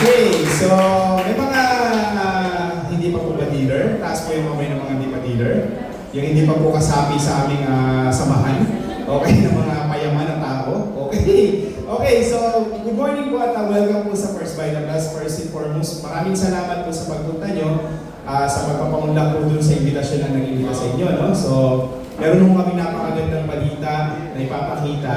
Okay, so may mga hindi pa po ba dealer? Taas po yung mamay ng mga hindi pa dealer. Yung hindi pa po kasapi sa aming samahan. Okay, ng mga payaman na tao. Okay. Okay, so good morning po at welcome po sa First By The Blast. First and foremost, maraming salamat po sa pagpunta nyo. Sa pagpapaunlak po dun sa invitasyon na nag-invita sa inyo. No? So, meron po kami napakagandang balita na ipapakita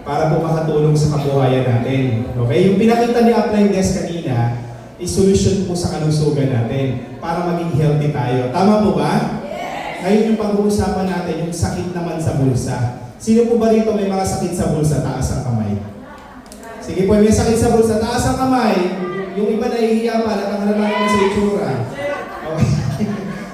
para po makatulong sa kabuhayan natin. Okay? Yung pinakita ni Upline Desk kanina is solution po sa kalusugan natin para maging healthy tayo. Tama po ba? Yes! Ngayon yung pag-uusapan natin, yung sakit naman sa bulsa. Sino po ba rito may mga sakit sa bulsa? Taas ang kamay. Sige po, may sakit sa bulsa. Taas ang kamay. Yung iba nahihiya pa, nakakalaman naman sa itsura. Okay.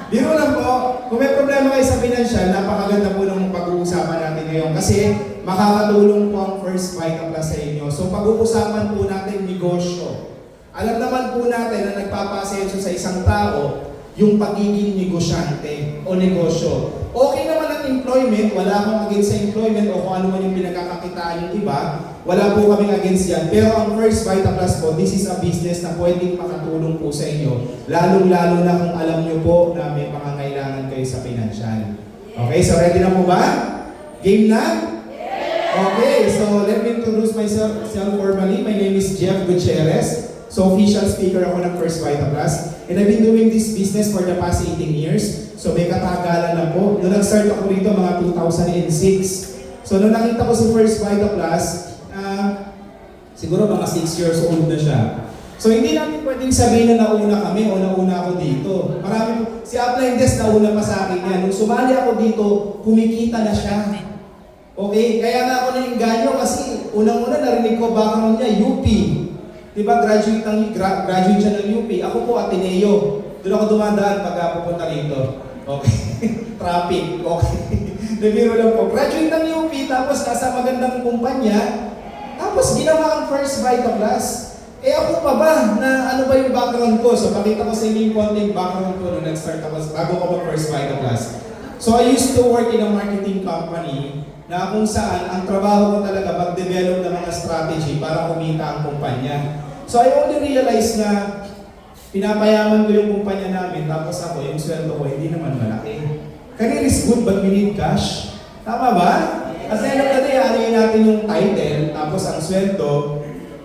Biro lang po, kung may problema kayo sa financial, napakaganda po ng pag-uusapan natin ngayon kasi makakatulong po ang First Vital Plus sa inyo. So pag-uusapan po natin negosyo. Alam naman po natin na nagpapasenso sa isang tao yung pagiging negosyante o negosyo. Okay naman ang employment, wala akong against sa employment o kung ano man yung pinagkakakitaan yung iba, wala po kaming against yan. Pero ang First Vital Plus po, this is a business na pwedeng makatulong po sa inyo. Lalong-lalo na kung alam nyo po na may pangangailangan kayo sa financial. Okay, so ready na po ba? Game na? Okay, so let me introduce myself formally. My name is Jeff Gutierrez. So official speaker ako ng First Vital Plus. And I've been doing this business for the past 18 years. So may katagalan na po. Noong nag-start ako rito mga 2006. So nung nakita ko si First Vital Plus, siguro mga 6 years old na siya. So hindi namin pwedeng sabihin na nauna kami o nauna ako dito. Marami, si Upline Desk nauna pa sa akin yan. Nung sumali ako dito, kumikita na siya. Okay, kaya nga ako nainganyo kasi unang-una narinig ko background niya, UP. Diba, graduate siya ng UP. Ako po, Ateneo. Doon ako dumadaan pag pupunta rito. Okay. Traffic. Okay. Nabiro lang po. Graduate ng UP, tapos nasa magandang kumpanya. Tapos ginawa ang First Vital Plus. Eh ako pa ba na ano ba yung background ko? So pakita ko sa inyo yung konting background ko nung nag-start ako bago ko mag-First Vital Plus. So I used to work in a marketing company na kung saan ang trabaho ko talaga mag-develop ng mga strategy para kumita ang kumpanya. So I only realized na pinapayaman ko yung kumpanya namin tapos ako, yung sweldo ko, hindi naman malaki. Career is good but we need cash. Tama ba? At the end of the day, anuin natin yung title tapos ang sweldo,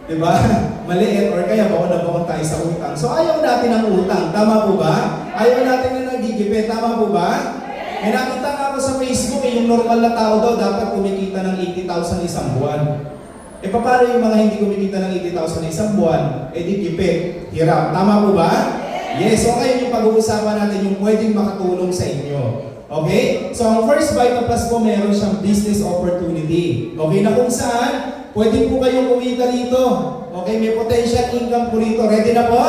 di ba? Maliit or kaya baon na baon tayo sa utang. So ayaw natin ang utang. Tama po ba? Ayaw natin na nagigipit. Tama po ba? May nakita nga ako sa Facebook, yung normal na tao daw dapat kumikita ng 80,000 isang buwan. E paano yung mga hindi kumikita ng 80,000 isang buwan? E di kipit, hirap. Tama po ba? Yes, okay yung pag-uusapan natin yung pwedeng makatulong sa inyo. Okay? So ang First Vital Plus po meron siyang business opportunity. Okay na kung saan, pwede po kayong kumita rito. Okay, may potential income po rito. Ready na po?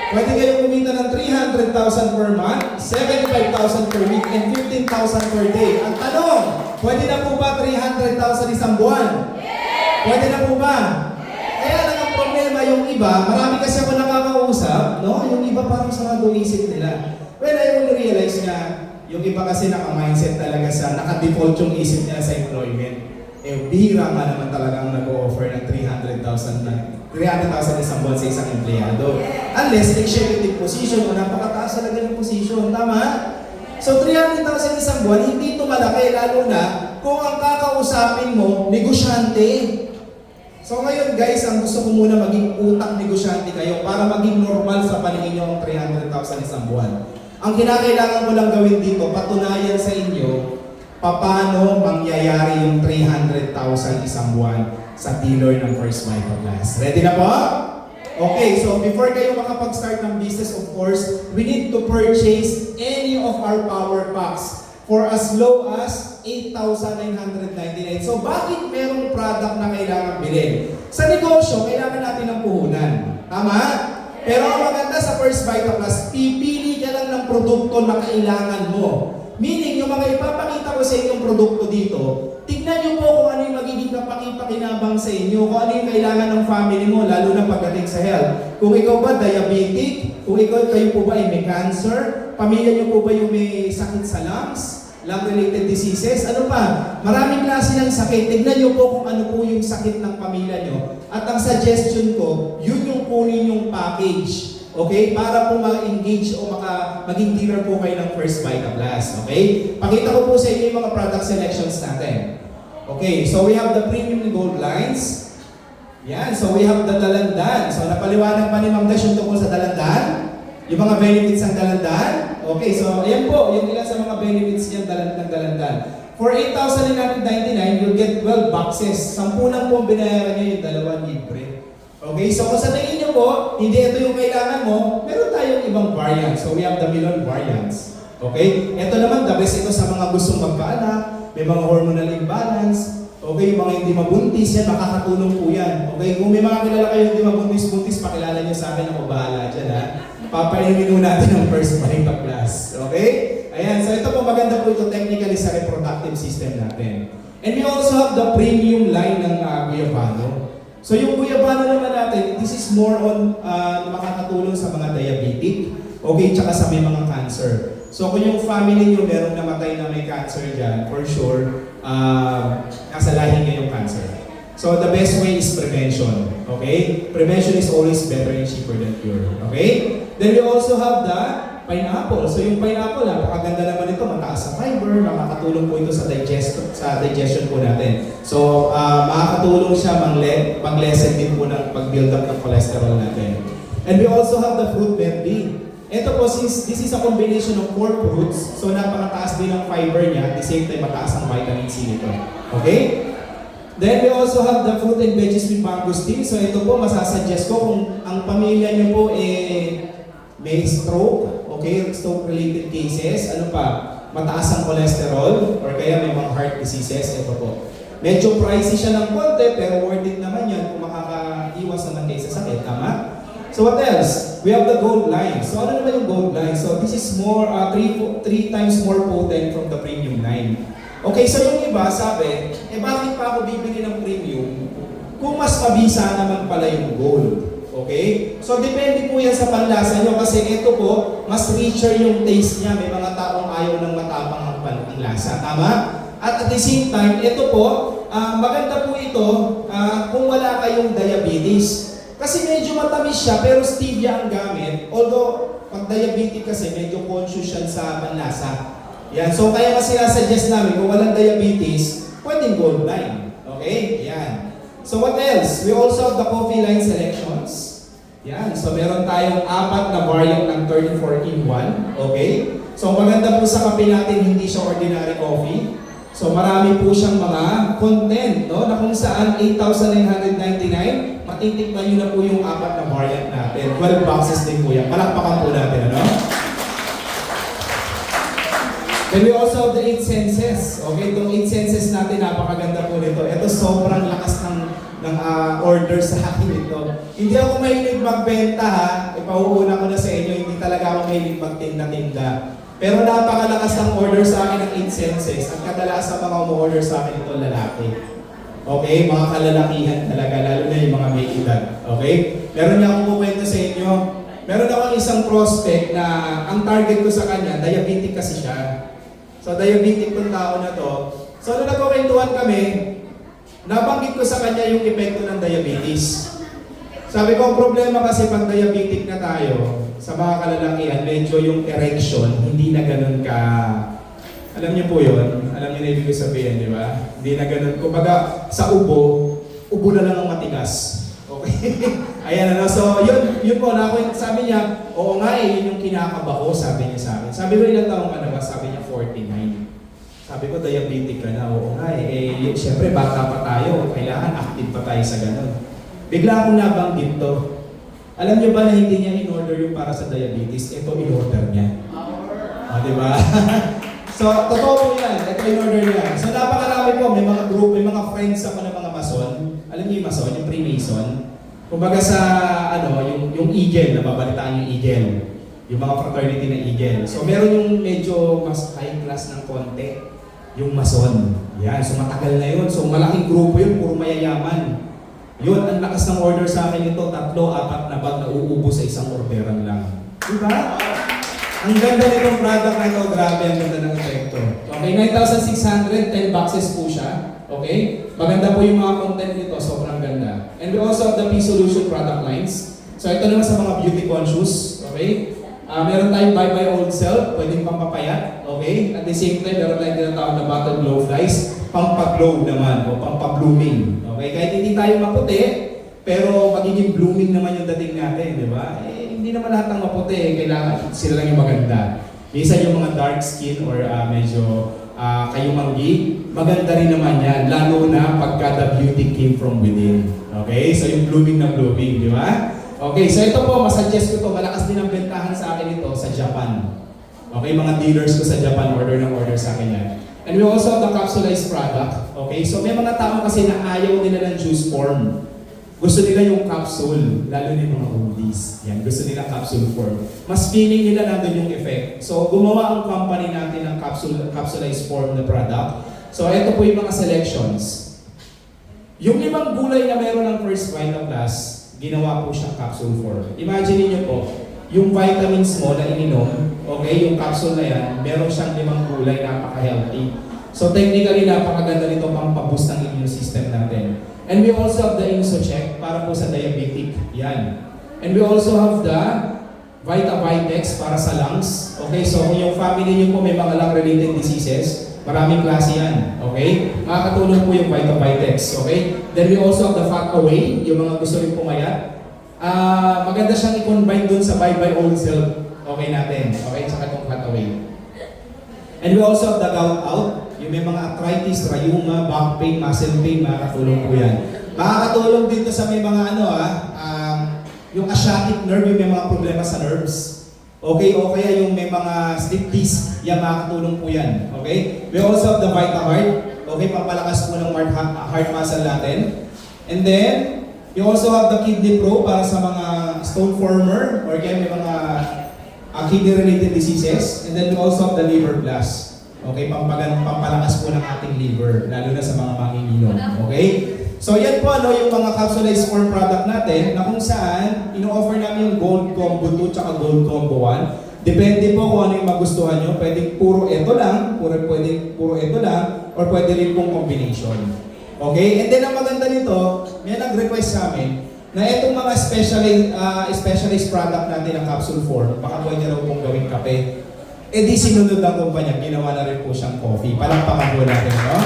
Pwede kayong kumita ng 300,000 per month, 75,000 per week, and 15,000 per day. Ang tanong, pwede na po ba 300,000 isang buwan? Pwede na po ba? Kaya lang ang problema yung iba, marami kasi ako nakakausap, no? Yung iba parang sarado isip nila. Well, I only realize na yung iba kasi naka-mindset talaga sa, naka-default yung isip nila sa employment. Eh, bihira nga naman talagang nag-o-offer ng 300,000 isang buwan sa isang empleyado. Unless executive position o napakataas talaga ng position. Tama? So 300,000 isang buwan, hindi ito malaki, lalo na kung ang kakausapin mo, negosyante. So ngayon guys, ang gusto ko muna maging utang negosyante kayo para maging normal sa paningin nyo ang 300,000 isang buwan. Ang kinakailangan ko lang gawin dito, patunayan sa inyo paano mangyayari yung 300,000 isang buwan sa dealer ng First Vital Plus. Ready na po? Okay, so before kayo makapag-start ng business, of course, we need to purchase any of our power packs for as low as 8,999. So bakit merong product na kailangan bilhin? Sa negosyo, kailangan natin ng puhunan. Tama? Pero ang maganda sa First Vital Plus, pipili ka lang ng produkto na kailangan mo. Meaning, yung mga ipapakita ko sa inyong produkto dito, tignan nyo po kung ano yung magiging kapakipakinabang sa inyo, kung ano yung kailangan ng family mo, lalo na pagdating sa health. Kung ikaw ba diabetic, kung kayo po ba ay may cancer, pamilya nyo po ba yung may sakit sa lungs, lung-related diseases. Ano pa? Maraming klase ng sakit. Tignan nyo po kung ano po yung sakit ng pamilya nyo. At ang suggestion ko, yun yung kunin yung package. Okay? Para po ma-engage o maging dealer po kayo ng First Vita Plus. Okay? Pakita ko po sa inyo yung mga product selections natin. Okay, so we have the premium gold lines. Yan, so we have the Dalandan. So napaliwanag pa ni Ma'am Dash yung tungkol sa Dalandan. Yung mga benefits ng Dalandan. Okay, so ayan po, yung ilan sa mga benefits niyan ng Dalandan. For 8,999, you'll get 12 boxes. 10 lang po ang binayaran niyo, yung 2 libre. Okay, so kung sa tingin niyo po, hindi ito yung kailangan mo, meron tayong ibang variants. So we have the melon variants. Okay, ito naman, the best ito sa mga gustong magkaanak, may mga hormonal imbalance. Okay, yung mga hindi mabuntis, yan, makakatulong po yan. Okay, kung may mga kilala kayo hindi mabuntis-buntis, pakilala niyo sa akin, ako bahala dyan ha. Papainumin mo natin ang First Vita Plus. Okay? Ayan, so ito po maganda po ito technically sa reproductive system natin. And we also have the premium line ng Guyabano. So yung Guyabano naman natin, this is more on makakatulong sa mga diabetic, okay, tsaka sa may mga cancer. So kung yung family nyo merong namatay na may cancer dyan, for sure, nasa lahi niya yung cancer. So the best way is prevention, okay? Prevention is always better and cheaper than cure, okay? Then we also have the pineapple. So yung pineapple, napakaganda naman ito, mataas sa fiber, makakatulong po ito sa digestion po natin. So makakatulong siya mag-lessen din po ng pag-build up ng cholesterol natin. And we also have the fruit medley. Ito po, since this is a combination of 4 fruits, so napakataas din ang fiber niya, at the same time mataas ang vitamin C nito. Okay? Then we also have the fruit and veggies with mangosteen. So ito po, masasuggest ko kung ang pamilya niyo po may stroke, okay, stroke-related cases, ano pa, mataas ang cholesterol, or kaya may mga heart diseases, ito po. Medyo pricey siya ng konti, pero worth it naman yan kung makakaiwas naman kayo sa sakit, tama? So what else? We have the gold line. So ano naman yung gold line? So this is more, 3 times more potent from the premium line. Okay, so yung iba sabi, bakit pa ako bibili ng premium kung mas mabisa naman pala yung gold? Okay? So depende po yan sa panlasa nyo kasi ito po, mas richer yung taste niya. May mga taong ayaw ng matapang ang panlasa. Tama? At the same time, ito po, maganda po ito kung wala kayong diabetes. Kasi medyo matamis siya, pero stevia ang gamit. Although, pag diabetic kasi, medyo conscious siya sa panlasa. Yan. So, kaya kasi sinasuggest namin, kung walang diabetes, pwedeng gold line. Okay? Yan. So, what else? We also have the coffee line selections. Yan. So, meron tayong 4 na variant ng 34 in 1. Okay? So, maganda po sa kape natin, hindi siya ordinary coffee. So, marami po siyang mga content, no? Na kung saan 8,999, matitikman nyo na po yung 4 na variant natin. 12 boxes din po yan. Palakpakan po natin, ano? Then we also have the 8 senses. Okay, itong 8 senses natin, napakaganda po nito. Ito sobrang lakas ng order sa akin ito. Hindi ako mahilig magbenta ha. Ipauuna ko na sa inyo, hindi talaga ako mahilig magtinda-tinda. Pero napakalakas ng order sa akin ng 8 senses. At kadalasan mga umu-order sa akin ito lalaki. Okay, mga kalalakihan talaga, lalo na yung mga may edad. Okay? Meron niya akong kukwento sa inyo. Meron akong isang prospect na ang target ko sa kanya, diabetic kasi siya. So diabetic tong tao na to. So nung nagkukwentuhan kami, nabanggit ko sa kanya yung epekto ng diabetes. Sabi ko, ang problema kasi pag diabetic na tayo, sa mga kalalakihan, medyo yung erection, hindi na ganun ka... Alam niyo po yun? Alam niyo na ibig sabihin, di ba? Hindi na ganun. Kumbaga, sa ubo na lang ang matigas. Okay? Ayan, ano? So, yun po, sabi niya, oo nga yun yung kinakaba ko, sabi niya sa akin. Sabi ko, ilang taong ka na ba? Sabi niya, 49. Sabi ko, diabetic ka na. Oo nga siyempre, bata pa tayo. Kailangan active pa tayo sa ganun. Bigla akong nabanggit to. Alam niyo ba na hindi niya in-order yung para sa diabetes? Ito in-order niya. Di ba? So, totoo po yan. Ito in-order niya. So, napakarami po. May mga group, may mga friends ako ng mga mason. Alam niyo yung mason, yung Freemason? Kumbaga sa, yung Eagle, nababalitaan yung Eagle. Yung mga fraternity ng Eagle. So, meron yung medyo mas high class ng konti. Yung mason. Yan. So, matagal na yun. So, malaking grupo yun. Puro mayayaman. Yun, ang lakas ng order sa akin ito, 3-4 na bag na uubo sa isang orderan lang. Diba? Ang ganda nitong product na ito, grabe ang ganda ng epekto. Okay, 9,600, 10 boxes po siya. Okay? Maganda po yung mga content nito, sobrang ganda. And we also have the P-Solution product lines. So ito naman sa mga beauty conscious. Okay? Meron tayong bye-bye old self, pwedeng pampapayat. Okay? At the same time, meron tayong tinatawag na bottle glow flies, pampaglow naman o pampablooming. Okay? Kahit hindi tayo maputi, pero magiging blooming naman yung dating natin, di ba? Hindi naman lahat ng maputi, kailangan sila lang yung maganda. Minsan yung mga dark skin or medyo kayumanggi, maganda rin naman yan, lalo na pagka the beauty came from within. Okay? So yung blooming na blooming, di ba? Okay, so ito po, masuggest ko to, malakas din ang bentahan sa akin ito sa Japan. Okay, mga dealers ko sa Japan, order sa akin yan. And we also have the capsulized product. Okay, so may mga tao kasi na ayaw nila ng juice form. Gusto nila yung capsule, lalo na yung mga oldies. Yan, gusto nila capsule form. Mas feeling nila nandun yung effect. So, gumawa ang company natin ng capsulized form na product. So, ito po yung mga selections. Yung ibang gulay na meron ng First Vita Plus, ginawa po siyang capsule form. Imagine niyo po, yung vitamins mo na ininom, okay, yung capsule na yan, meron siyang 5 gulay, napaka-healthy. So, technically, napakaganda nito pang pa-boost ng immune system natin. And we also have the InsuCheck para po sa diabetic. Yan. And we also have the Vita-Vitex para sa lungs. Okay, so kung yung family niyo po may mga lung-related diseases, maraming klase yan. Okay? Makakatulong po yung Vita-Vitex. Okay? Then we also have the Fat Away, yung mga gusto rin pumayat. Maganda siyang i-combine dun sa bye-bye old self. Okay natin. Okay? Tsaka itong Fat Away. And we also have the Gout Out. Yung may mga arthritis, rheuma, back pain, muscle pain, makakatulong po yan. Makakatulong dito sa may mga yung asiatic nerve, yung may mga problema sa nerves. Okay, o kaya yung may mga sleep disc, yan makakatulong po yan. Okay? We also have the Vita Heart. Okay, pampalakas po ng heart muscle natin. And then, you also have the Kidney Pro para sa mga stone former or kaya may mga kidney-related diseases. And then we also have the Liver Plus. Okay, pampalakas po ng ating liver, lalo na sa mga manginginom. Okay? So yan po yung mga capsulized form product natin na kung saan ino-offer namin yung Gold Combo 2 tsaka Gold Combo 1. Depende po kung ano yung magustuhan nyo. Pwedeng puro ito lang, pwedeng puro ito lang, or pwede rin pong combination. Okay? And then ang maganda nito, may nag-request sa amin na itong mga specialized product natin ng capsule form, baka pwede raw pong gawing kape. Eh di sinunod ang kumpanya, ginawa na rin po siyang coffee. Palakpakan po natin, no?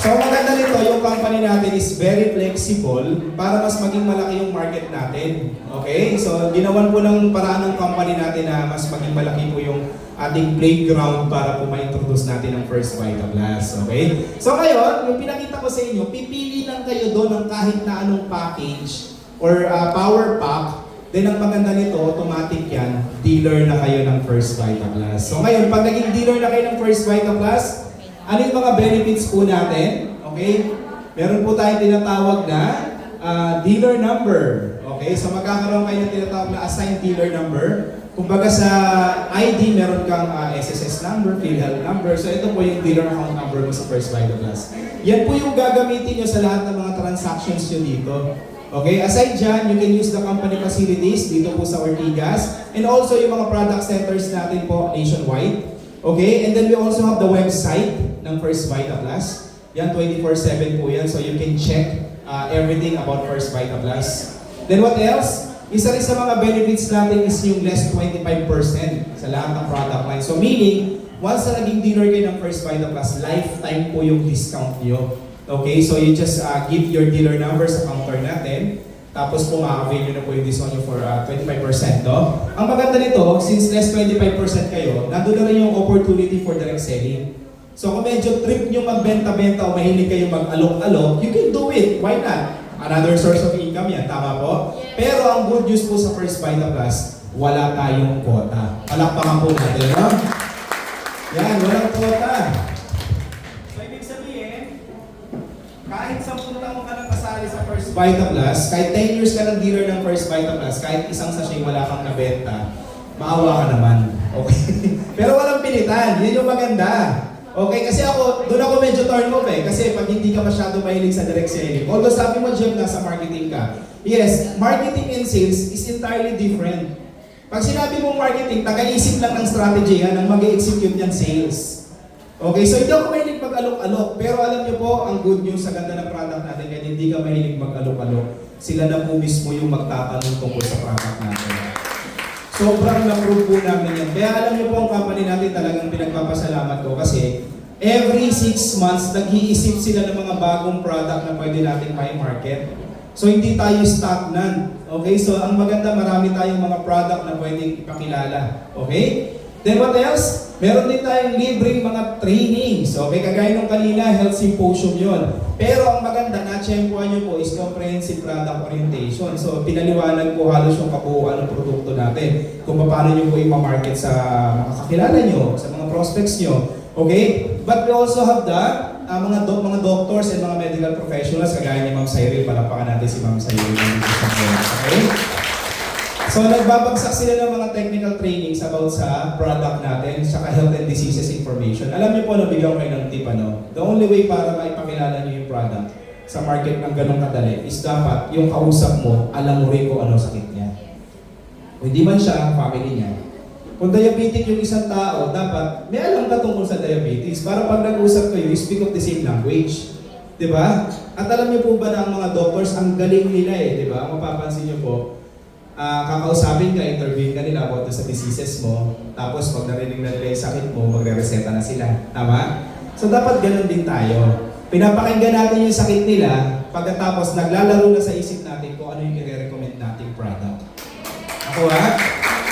So maganda nito, yung company natin is very flexible para mas maging malaki yung market natin. Okay? So ginawan po ng paraan ng company natin na mas maging malaki po yung ating playground para po ma-introduce natin ang First Vita Plus. Okay? So ngayon, yung pinakita ko sa inyo, pipili lang kayo doon ng kahit na anong package or power pack. Then ang maganda nito, automatic yan, dealer na kayo ng First Vita Plus. So ngayon, pag naging dealer na kayo ng First Vita Plus, ano yung mga benefits po natin? Okay? Meron po tayong tinatawag na dealer number. Okay? So magkakaroon kayo ng tinatawag na assigned dealer number. Kumbaga sa ID, meron kang SSS number, PhilHealth number. So ito po yung dealer account number mo sa First Vita Plus. Yan po yung gagamitin nyo sa lahat ng mga transactions nyo dito. Okay, aside dyan, you can use the company facilities dito po sa Ortigas and also yung mga product centers natin po nationwide. Okay, and then we also have the website ng First Vita Plus. Yan, 24/7 po yan, so you can check everything about First Vita Plus. Then what else? Isa rin sa mga benefits natin is yung less 25% sa lahat ng product line. So meaning, once na naging dealer kayo ng First Vita Plus, lifetime po yung discount nyo. Okay, so you just give your dealer number sa counter natin. Tapos po ma-avail nyo na po yung discount nyo for 25%. No? Ang maganda nito, since less 25% kayo, nandun na rin yung opportunity for direct selling. So kung medyo trip nyo magbenta-benta o mahilig kayo mag-alok-alok, you can do it. Why not? Another source of income yan, tama po? Pero ang good news po sa First Vita Plus, wala tayong quota. Palakpakan po natin, no? Yan, walang quota. Kahit 10 taon ka nang kasali sa First Vita Plus, kahit 10 years ka ng dealer ng First Vita Plus, kahit isang sachet wala kang nabenta, maawa ka naman. Okay? Pero walang pilitan. Yan yung maganda. Okay? Kasi doon ako medyo turn off kasi pag hindi ka masyado mahilig sa direct selling. Although sabi mo, Jeff, nasa marketing ka. Yes, marketing and sales is entirely different. Pag sinabi mong marketing, taga-isip lang ng strategy yan, ang mag-execute yan sales. Okay, so hindi ako mahilig mag-alok-alok, pero alam niyo po, ang good news sa ganda ng product natin, kahit hindi ka mahilig mag-alok-alok, sila na po mismo yung magtatanong tungkol sa product natin. Sobrang na-prove po namin yan. Kaya alam niyo po, ang company natin talagang pinagpapasalamat ko kasi every 6 months, nag-iisip sila ng mga bagong product na pwede natin mai-market. So hindi tayo stagnant. Okay? So ang maganda, marami tayong mga product na pwedeng ipakilala. Okay? Then what else? Meron din tayong libreng mga trainings. Okay? Kagaya nung kanina, health symposium yon. Pero ang maganda, na-tsempuan nyo po is comprehensive product orientation. So pinaliwanag po halos yung kabuuan ng produkto natin. Kung paano nyo po i-market sa mga kakilala nyo, sa mga prospects nyo. Okay? But we also have the mga doctors and mga medical professionals kagaya ni Ma'am Cyril. Palakpakan natin si Ma'am Cyril. Okay? So nagbabagsak sila ng mga technical trainings about sa product natin, saka health and diseases information. Alam niyo po, nabigyan ko kayo ng tip, the only way para maipakilala niyo yung product sa market ng ganong kadali is dapat yung kausap mo, alam mo rin kung ano sakit niya. Kung hindi man siya, ang family niya. Kung diabetic yung isang tao, dapat may alam ka tungkol sa diabetes para pag nag-usap kayo, you speak of the same language. Diba? At alam niyo po ba na ang mga doctors, ang galing nila diba? Mapapansin niyo po, kakausapin ka, interviewin ka nila about sa diseases mo, tapos pag narinig na nila yung sakit mo, magre-reseta na sila. Tama? So dapat ganun din tayo. Pinapakinggan natin yung sakit nila, pagkatapos naglalaro na sa isip natin kung ano yung i-recommend nating product. Ako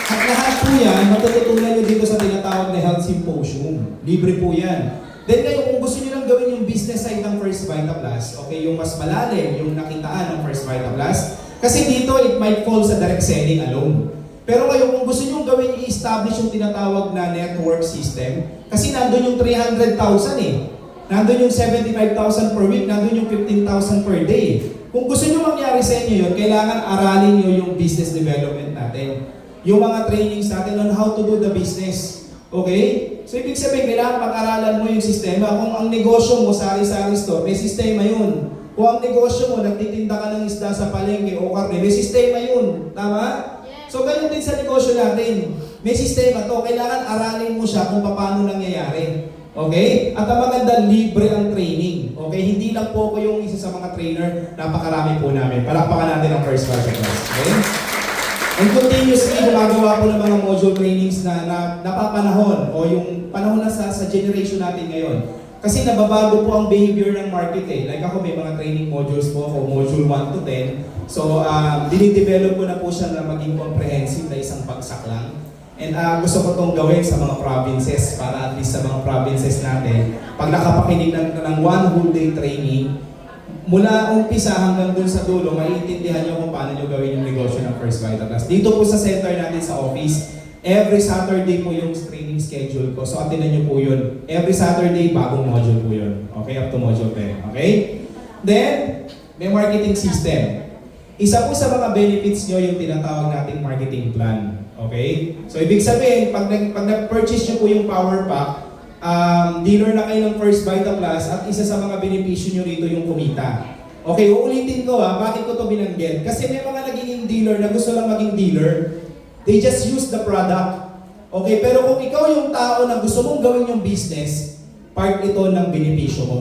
At lahat po yan, matututunan nyo dito sa tinatawag na health symposium. Libre po yan. Then ngayon, kung gusto nyo lang gawin yung business side ng First Vita Plus, okay, yung mas malalim, yung nakitaan ng First Vita Plus, kasi dito, it might fall sa direct selling alone. Pero ngayon, kung gusto nyo gawin, i-establish yung tinatawag na network system, kasi nandun yung 300,000 Nandun yung 75,000 per week, nandun yung 15,000 per day. Kung gusto nyo mangyari sa inyo yun, kailangan aralin nyo yung business development natin. Yung mga trainings natin on how to do the business. Okay? So, ibig sabihin, kailangan pag-aralan mo yung sistema. Kung ang negosyo mo, sari-sari store, may sistema yun. Kung ang negosyo mo, nagtitinda ka ng isda sa palengke o karne, may sistema yun. Tama? So, ganyan din sa negosyo natin. May sistema to. Kailangan aralin mo siya kung paano nangyayari. Okay? At ang maganda, libre ang training. Okay? Hindi lang po ako yung isa sa mga trainer. Napakarami po namin. Palakpakan natin ang First Vita Plus. Okay? And continuously, gumagawa po ng mga module trainings na napapanahon o yung panahon na sa generation natin ngayon. Kasi nababago po ang behavior ng market Like ako, may mga training modules po ako, module 1 to 10. So, dinidevelop ko na po siya na maging comprehensive na isang bagsak lang. And gusto ko itong gawin sa mga provinces para at least sa mga provinces natin, pag nakapakinig ng one whole day training, mula umpisa hanggang dun sa dulo, maiintindihan nyo kung paano nyo gawin yung negosyo ng First Vita Plus. Dito po sa center natin sa office, every Saturday po yung training schedule ko. So, atinan nyo po yun. Every Saturday, bagong module po yun. Okay, up to module 10. Okay? Then, may marketing system. Isa po sa mga benefits nyo yung tinatawag nating marketing plan. Okay? So, ibig sabihin, pag nag-purchase nyo po yung power pack, dealer na kayo ng First Vita Plus at isa sa mga benepisyo nyo rito yung kumita. Okay, uulitin ko bakit ko to binanggit? Kasi may mga naging dealer na gusto lang maging dealer, they just use the product. Okay, pero kung ikaw yung tao na gusto mong gawin yung business, part ito ng benepisyo mo.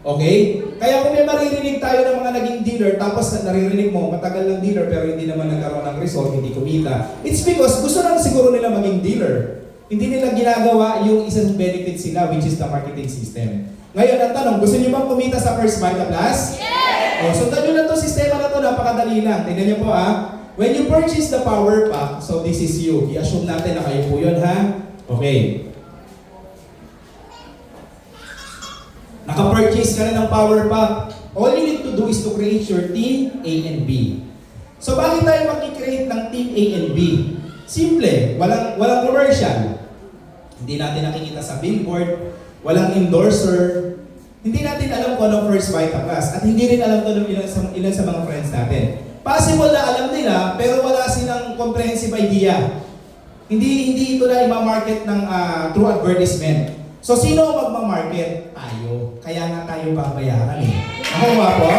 Okay? Kaya kung may maririnig tayo ng mga naging dealer, tapos naririnig mo, matagal ng dealer pero hindi naman nagkaroon ng result, hindi kumita, it's because gusto lang siguro nila maging dealer. Hindi nila ginagawa yung isang benefits sila, which is the marketing system. Ngayon, ang tanong, gusto niyo bang kumita sa First Vita Plus? Yes! Sundan nyo na itong sistema na ito, napakadali lang. Tingnan niyo po when you purchase the power pack, so this is you. I-assume natin na kayo po yun Okay. Naka-purchase ka na ng power pack. All you need to do is to create your team A and B. So bakit tayo mag-create ng team A and B? Simple, walang commercial. Hindi natin nakikita sa billboard, walang endorser. Hindi natin alam kung ano First Vita Plus at hindi rin alam kung ilan sa mga friends natin. Possible na alam nila pero wala silang comprehensive idea. Hindi ito na i-market ng through advertisement. So sino ang magma-market? Tayo. Kaya nga tayo babayaran Ako nga po?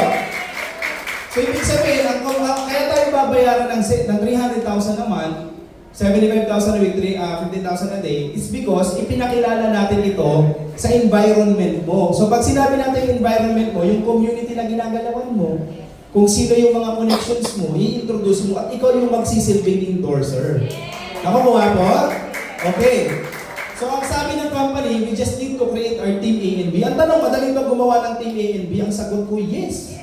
So ibig sabihin, kaya tayo babayaran ng 300,000 naman. 75,000 a week, 15,000 a day, it's because ipinakilala natin ito sa environment mo. So pag sinabi natin environment mo, yung community na ginagalawan mo, kung sino yung mga connections mo, i-introduce mo at ikaw yung magsisilbing endorser. Nakukuha po? Okay. So ang sabi ng company, we just need to create our team A and B. Ang tanong, madaling ba gumawa ng team A and B? Ang sagot ko, yes.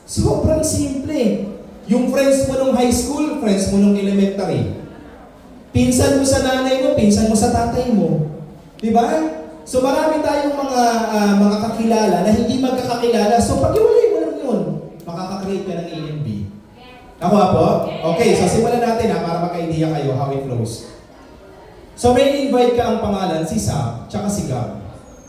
Sobrang simple. Yung friends mo nung high school, friends mo nung elementary. Pinsan mo sa nanay mo, pinsan mo sa tatay mo. Di ba? So marami tayong mga kakilala na hindi magkakakilala. So pag-iwalay mo lang yun, makaka-create ka ng A and B. Nakuha po? Okay, so simulan natin para magka-idea kayo how it flows. So may invite ka ang pangalan, si Sam, tsaka si Gab.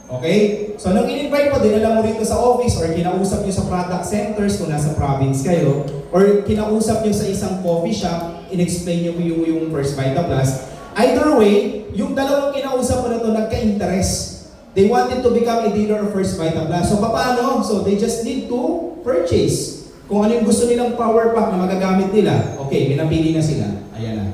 Okay? So nung in-invite mo, dinala mo rito sa office or kinausap nyo sa product centers kung nasa province kayo or kinausap nyo sa isang coffee shop, in-explain nyo yung First Vita Plus. Either way, yung dalawang kinausap mo na ito nagka-interest. They wanted to become a dealer of First Vita Plus. So paano? So they just need to purchase. Kung ano yung gusto nilang power pack na magagamit nila. Okay, pinapili na sila. Ayan na.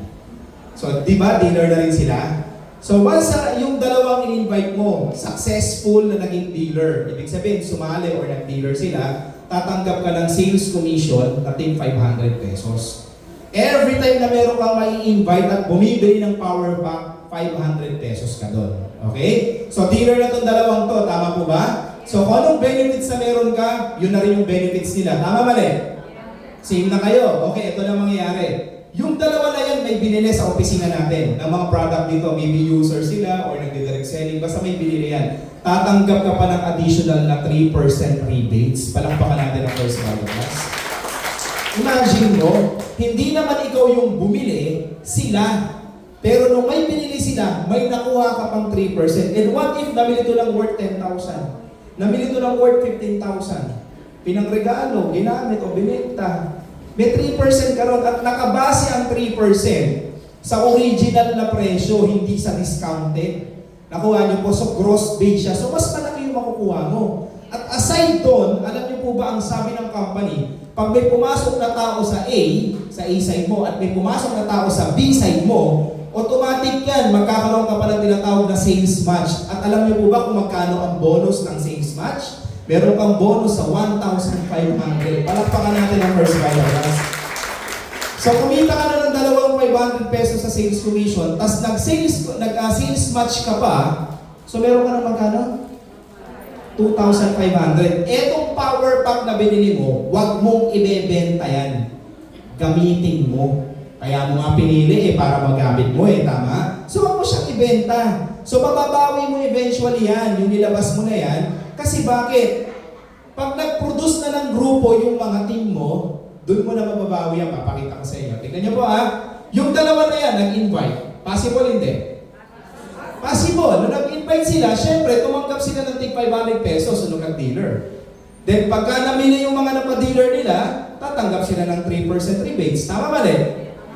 So di ba, dealer na rin sila? So once yung dalawang in-invite mo, successful na naging dealer, ibig sabihin sumali or nag-dealer sila, tatanggap ka ng sales commission na 500 pesos. Every time na meron kang mai-invite at bumibili ng power pack, 500 pesos ka doon. Okay? So dealer na itong dalawang to, tama po ba? So kung anong benefits na meron ka, yun na rin yung benefits nila. Tama mali? Same na kayo. Okay, ito na mangyayari. Yung dalawa na yan may binili sa opisina natin ng mga product dito. Maybe user sila or nagdi-direct selling. Basta may binili yan. Tatanggap ka pa ng additional na 3% rebates. Palakpakan natin ang First Vita Plus. Imagine mo, hindi naman ikaw yung bumili, sila. Pero nung may binili sila, may nakuha ka pang 3%. And what if nabili ito lang worth 10,000? Nabili ito lang worth 15,000. Pinangregalo, ginamit o binenta. May 3% ka ron at nakabase ang 3% sa original na presyo, hindi sa discounted. Nakuha niyo po, so gross base siya. So mas malaki yung makukuha mo. At aside doon, alam niyo po ba ang sabi ng company, pag may pumasok na tao sa A side mo, at may pumasok na tao sa B side mo, automatic yan, magkakaroon ka pa ng tinatawag na sales match. At alam niyo po ba kung magkano ang bonus ng sales match? Meron kang bonus sa 1,500. Palakpakan natin ang First Vita Plus. So kumita ka na ng 2,500 pesos sa sales commission, tapos nag-sales match ka pa, so meron ka ng magkano? 2,500. Etong power pack na binili mo, huwag mong ibebenta yan. Gamitin mo. Kaya mo nga pinili para magamit mo tama? So huwag mo siyang ibenta. So mababawi mo eventually yan, yung nilabas mo na yan. Kasi bakit? Pag nag-produce na ng grupo yung mga team mo, doon mo na mababawi yan, papakita ko sa inyo. Tignan niyo po yung dalawa na yan, nag-invite. Possible hindi? Possible. Nung nag-invite sila, syempre, tumanggap sila ng tig 500 pesos nung nag-dealer. Then pagka namili yung mga napadealer nila, tatanggap sila ng 3% rebates. Tama mali?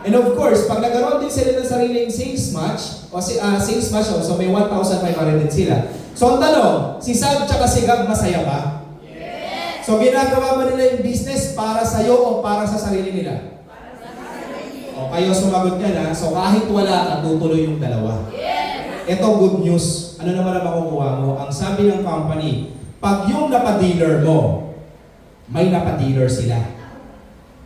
And of course, pag nagkaroon din sila ng sariling sales match, sales match, so may 1,500 din sila. So ang tanong, si Sam tsaka si Gab masaya ba? Yes! So ginagawa ba nila yung business para sa'yo o para sa sarili nila? Para sa sarili. O kayo sumagot niya so kahit wala, natutuloy yung dalawa. Yes! Ito good news. Ano naman ang makukuha mo? Ang sabi ng company, pag yung napadealer mo, may napadealer sila.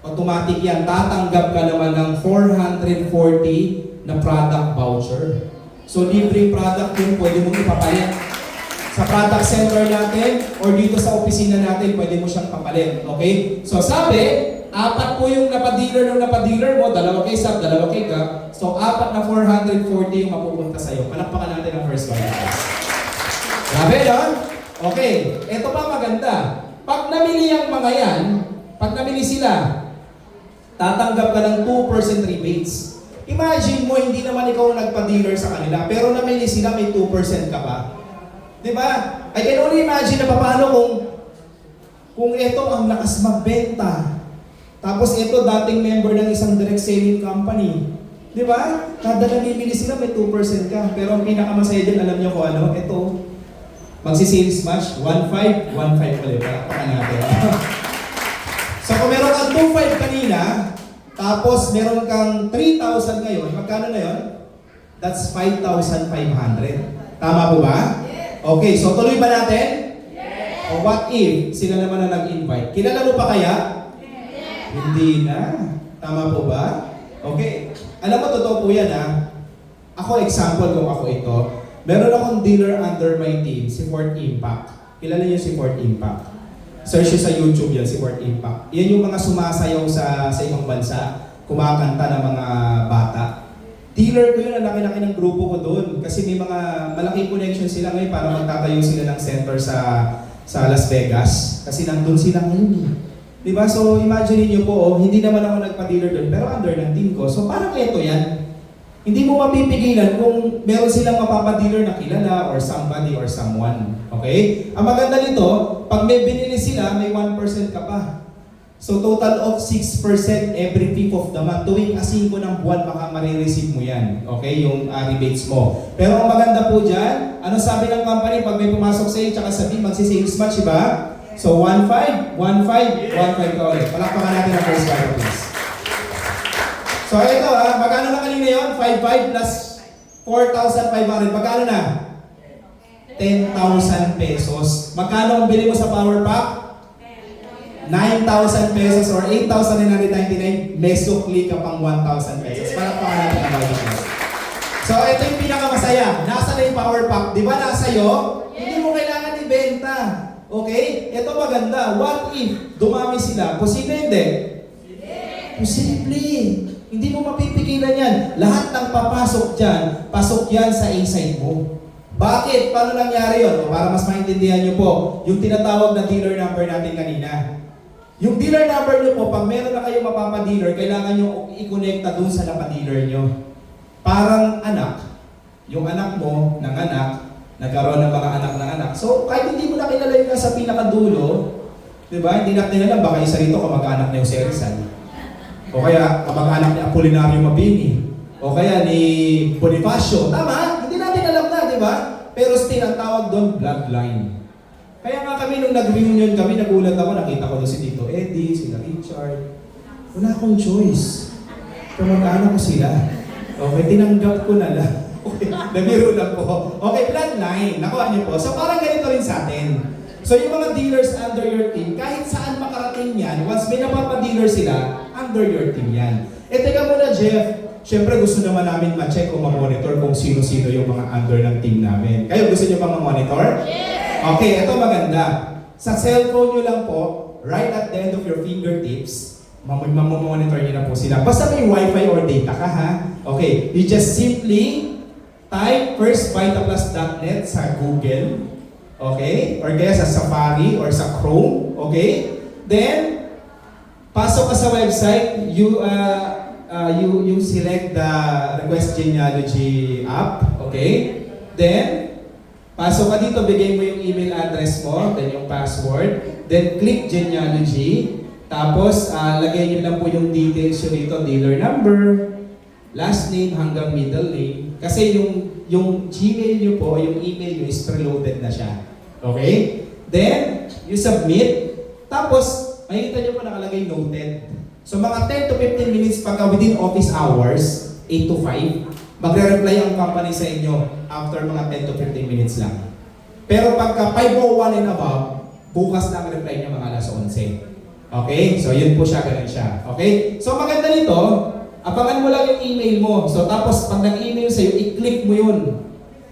Automatic yan, tatanggap ka naman ng 440 na product voucher. So libreng product yun, pwede mong ipapalit. Sa product center natin or dito sa opisina natin, pwede mo siyang kapalit. Okay? So sabi, 4 po yung napadealer ng napadealer mo, 2 kay Sam, 2 kay Gab. So 4 na 440 yung mapupunta sa'yo. Palakpakan natin ang First Vita Plus. Grabe, no? Okay, eto pa maganda. Pag namili ang mga yan, pag namili sila, tatanggap ka ng 2% rebates. Imagine mo, hindi naman ikaw nagpa-dealer sa kanila, pero namili sila, may 2% ka pa. Diba? I can only imagine na paano kung ito ang lakas magbenta. Tapos ito, dating member ng isang direct selling company. Diba? Kada namimili sila, may 2% ka. Pero ang pinakamasaya din, alam niyo kung ano? Ito, magsi-sales match, 1.5 ulit. Palakpakan natin. So kung meron kang 2.5 kanina, Tapos meron kang 3,000 ngayon, magkano na yun? That's 5,500. Tama po ba? Okay, so tuloy ba natin? O what if sila naman na nag-invite? Kilala mo pa kaya? Hindi na. Tama po ba? Okay. Alam mo, totoo po yan ha. Ako, example kung ako ito. Meron akong dealer under my team, si Fort Impact. Kilala niyo si Fort Impact? Search niyo sa YouTube yan, si Fort Impact. Yan yung mga sumasayaw sa ibang bansa, kumakanta ng mga bata. Dealer ko yun, ang laki-laki ng grupo ko doon. Kasi may mga malaking connection sila ngayon para magtatayo sila ng center sa Las Vegas. Kasi nandun sila ngayon eh. Diba? So imagine niyo po, hindi naman ako nagpa-dealer doon, pero under ng team ko. So parang eto yan. Hindi mo mapipigilan kung meron silang mapapa-dealer na kilala or somebody or someone. Okay? Ang maganda nito, pag may binili sila, may 1% ka pa. So total of 6% every 5th of the month. Tuwing A5 ng buwan, baka marireceive mo yan. Okay? Yung rebates mo. Pero ang maganda po dyan, ano sabi ng company pag may pumasok sa iyo, tsaka sabi, magsi-sales match, diba? So 1.5, 1.5, 1.5 ka ulit. Palakpakan natin ang first buyer, please. So ito magkano na kanina yun? 5.5 plus 4,500. Magkano na? 10,000 pesos. Magkano ang bili mo sa power pack? 9,000 pesos or 8,999. Mesukli ka pang 1,000 pesos. Palakpakan natin ang bawat pesos. So ito yung pinakamasaya. Nasa na yung power pack? Di ba nasa iyo? Hindi mo kailangan ibenta. Okay? Ito maganda. What if dumami sila? Posible hindi? Posible. Hindi mo mapipigilan yan. Lahat ng papasok dyan, pasok yan sa inside mo. Bakit? Paano nangyari yun? O para mas maintindihan nyo po, yung tinatawag na dealer number natin kanina. Yung dealer number nyo po, pag meron na kayo mapapa-dealer, kailangan nyo i-connecta dun sa napa-dealer nyo. Parang anak. Yung anak mo, ng anak, nagkaroon ng mga anak ng anak. So, kahit hindi mo na kilala yung nasa pinakadulo, di ba? Hindi natin alam, baka isa rito kamag-anak na yung si Rizal. O kaya kamag-anak ni Apolinario Mabini. O kaya ni Bonifacio. Tama? Hindi natin alam na, di ba? Pero still, ang tawag doon, bloodline. Kaya nga kami, nung nag-reunion kami, nagulat ako, nakita ko doon si Tito Eddie, sila Richard. Wala akong choice. Kamag-anak ko sila. Okay, tinanggap ko na lang. Okay, nabiro lang po. Okay, bloodline. Nakuha niyo po. So parang ganito rin sa atin. So yung mga dealers under your team, kahit saan makarating yan, once may napapa-dealer sila, under your team yan. E teka muna, Jeff. Siyempre gusto naman namin ma-check o ma-monitor kung sino-sino yung mga under ng team namin. Kayo gusto niyo pa ma-monitor? Yes! Okay, ito maganda. Sa cellphone nyo lang po, right at the end of your fingertips, mamonitor nyo na po sila. Basta may wifi or data ka ha. Okay, you just simply type firstvitaplus.net sa Google. Okay? Or kaya sa Safari or sa Chrome. Okay? Then, pasok ka sa website, you select the Request Genealogy app. Okay? Then, pasok ka dito, bigay mo yung email address mo, then yung password, then click Genealogy, tapos lagay nyo lang po yung details nyo dito, dealer number, last name hanggang middle name. Kasi yung Gmail nyo po, yung email nyo is preloaded na siya. Okay? Then, you submit. Tapos, makikita nyo po nakalagay noted. So, mga 10 to 15 minutes pagka within office hours, 8 to 5, magre-reply ang company sa inyo after mga 10 to 15 minutes lang. Pero pagka 5:01 and above, bukas na ang reply nyo mga alas 11. Okay? So, yun po siya, ganun siya. Okay? So, maganda nito, abangan mo lang yung email mo. So, tapos pag nag-email sa'yo, i-click mo yun.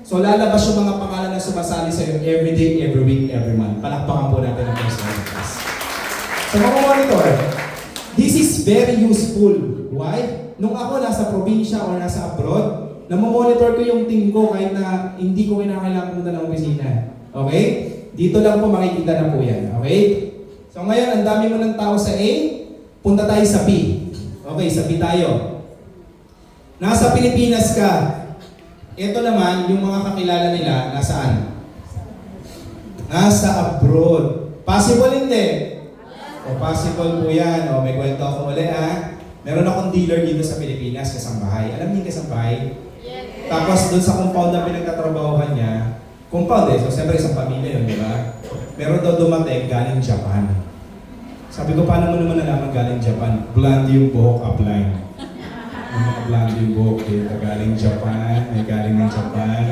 So, lalabas yung mga pangalan na sumasali sa'yo every day, every week, every month. Palakpakan po natin ang first class. So, monitor. This is very useful. Why? Nung ako nasa probinsya or nasa abroad, namomonitor ko yung team ko kahit na hindi ko kinakailangan pumunta ng opisina. Okay? Dito lang po makikita na po yan. Okay? So, ngayon, ang dami mo ng tao sa A, punta tayo sa B. Okay, sa B tayo. Nasa Pilipinas ka. Ito naman, yung mga kakilala nila, nasaan? Nasa abroad. Possible hindi? O possible po yan. O may kwento ako uli ha. Meron akong dealer dito sa Pilipinas, kasambahay. Alam niyo yung kasambahay? Yes. Tapos doon sa compound na pinagtatrabahuhan niya, compound so siyempre isang pamilya yun, di ba? Meron daw dumating galing Japan. Sabi ko, paano mo naman nalaman galing Japan? Blonde yung buhok, upline. Yung mga blonde yung buhok, galing Japan, may galing ng Japan.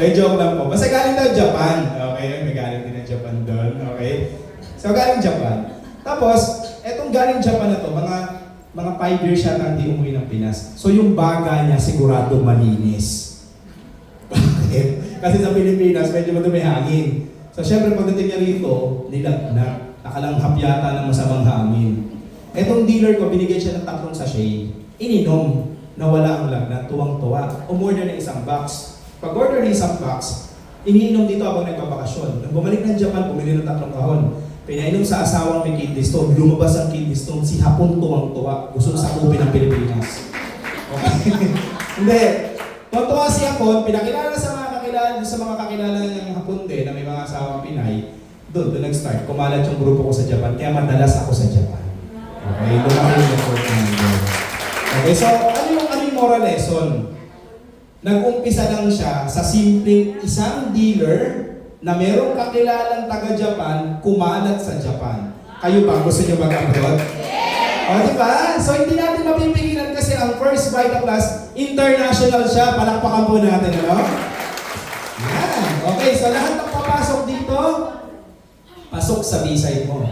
May joke lang po. Basta galing daw Japan. Okay, may galing din ng Japan doon. Okay? So, galing Japan. Tapos, etong galing Japan na to, mga 5 years siya na hindi umuwi ng Pinas. So, yung baga niya sigurado malinis. Bakit? Kasi sa Pilipinas, medyo madumi hangin. So, syempre, pagdating niya rito, nilagnat. Nakalanghap yata ng masamang hangin. Etong dealer ko, binigay siya ng 3 sachet. Ininom, nawala ang lagnat, tuwang-tuwa. Umorder ng 1 box. Pag-order ng 1 box, iniinom dito habang nagbabakasyon. Nang bumalik ng Japan, bumili ng 3 kahon. Pinainom sa asawang may kidney stone, lumabas ang kidney stone, si Hapon tuwang-tuwa, gusto sakupin ng Pilipinas. Okay? Hindi. Tuwang-tuwa si Hapon, pinakilala sa mga kakilala ng Hapon din na may mga asawang Pinay. Doon nag-start. Kumalat yung grupo ko sa Japan, kaya madalas ako sa Japan. Okay? Lumaki yung effort namin. Okay, so ano yung moral lesson? Nag-umpisa lang siya sa simpleng isang dealer na merong kakilalang taga-Japan, kumalat sa Japan. Kayo ba? Gusto nyo mag-abroad? O, diba? So, hindi natin mapipigilan kasi ang First Vita Plus, international siya. Palakpakan po natin, ano? Yan. Okay, so lahat ng papasok dito, pasok sa B-side mo.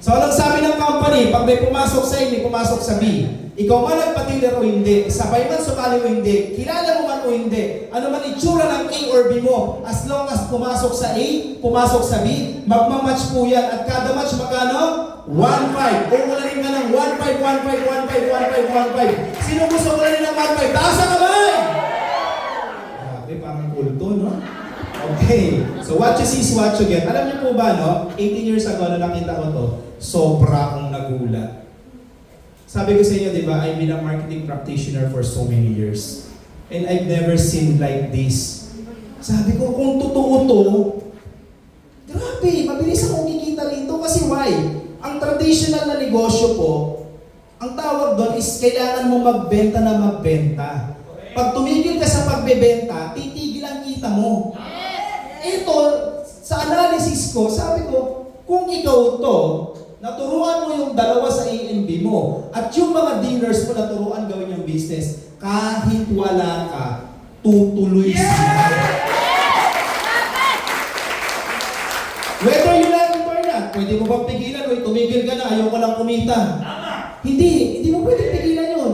So, anong sabi ng company? Pag may pumasok sa A, may pumasok sa B. Ikaw man nagpa-dealer o hindi, sabay man sumali o hindi, kilala mo man o hindi, ano man itsura ng A or B mo, as long as pumasok sa A, pumasok sa B, magmamatch po yan. At kada match magkano? 1-5. Uulanin ka ng 1-5, 1-5, 1-5, 1-5, 1-5. Sino gusto ko rin ng 1-5? Taas ang kamay! Grabe, parang kulto, no? Okay, so what you see is what you get. Alam niyo po ba, no? 18 years ago na nakita ko to, sobra akong nagulat. Sabi ko sa inyo, di ba, I've been a marketing practitioner for so many years. And I've never seen like this. Sabi ko, kung totoo to, grabe, mabilis akong kikita rito. Kasi why? Ang traditional na negosyo po, ang tawag doon is kailangan mo magbenta na magbenta. Pag tumigil ka sa pagbebenta, titigil ang kita mo. Ito, sa analysis ko, sabi ko, kung ikaw to, naturuan mo yung dalawa sa A&B mo, at yung mga dealers mo naturuan gawin yung business, kahit wala ka, tutuloy sila. Whether you like it or not, pwede mo bang pigilan, o tumigil ka na, ayaw ko lang kumita. Hindi mo pwede pigilan yun.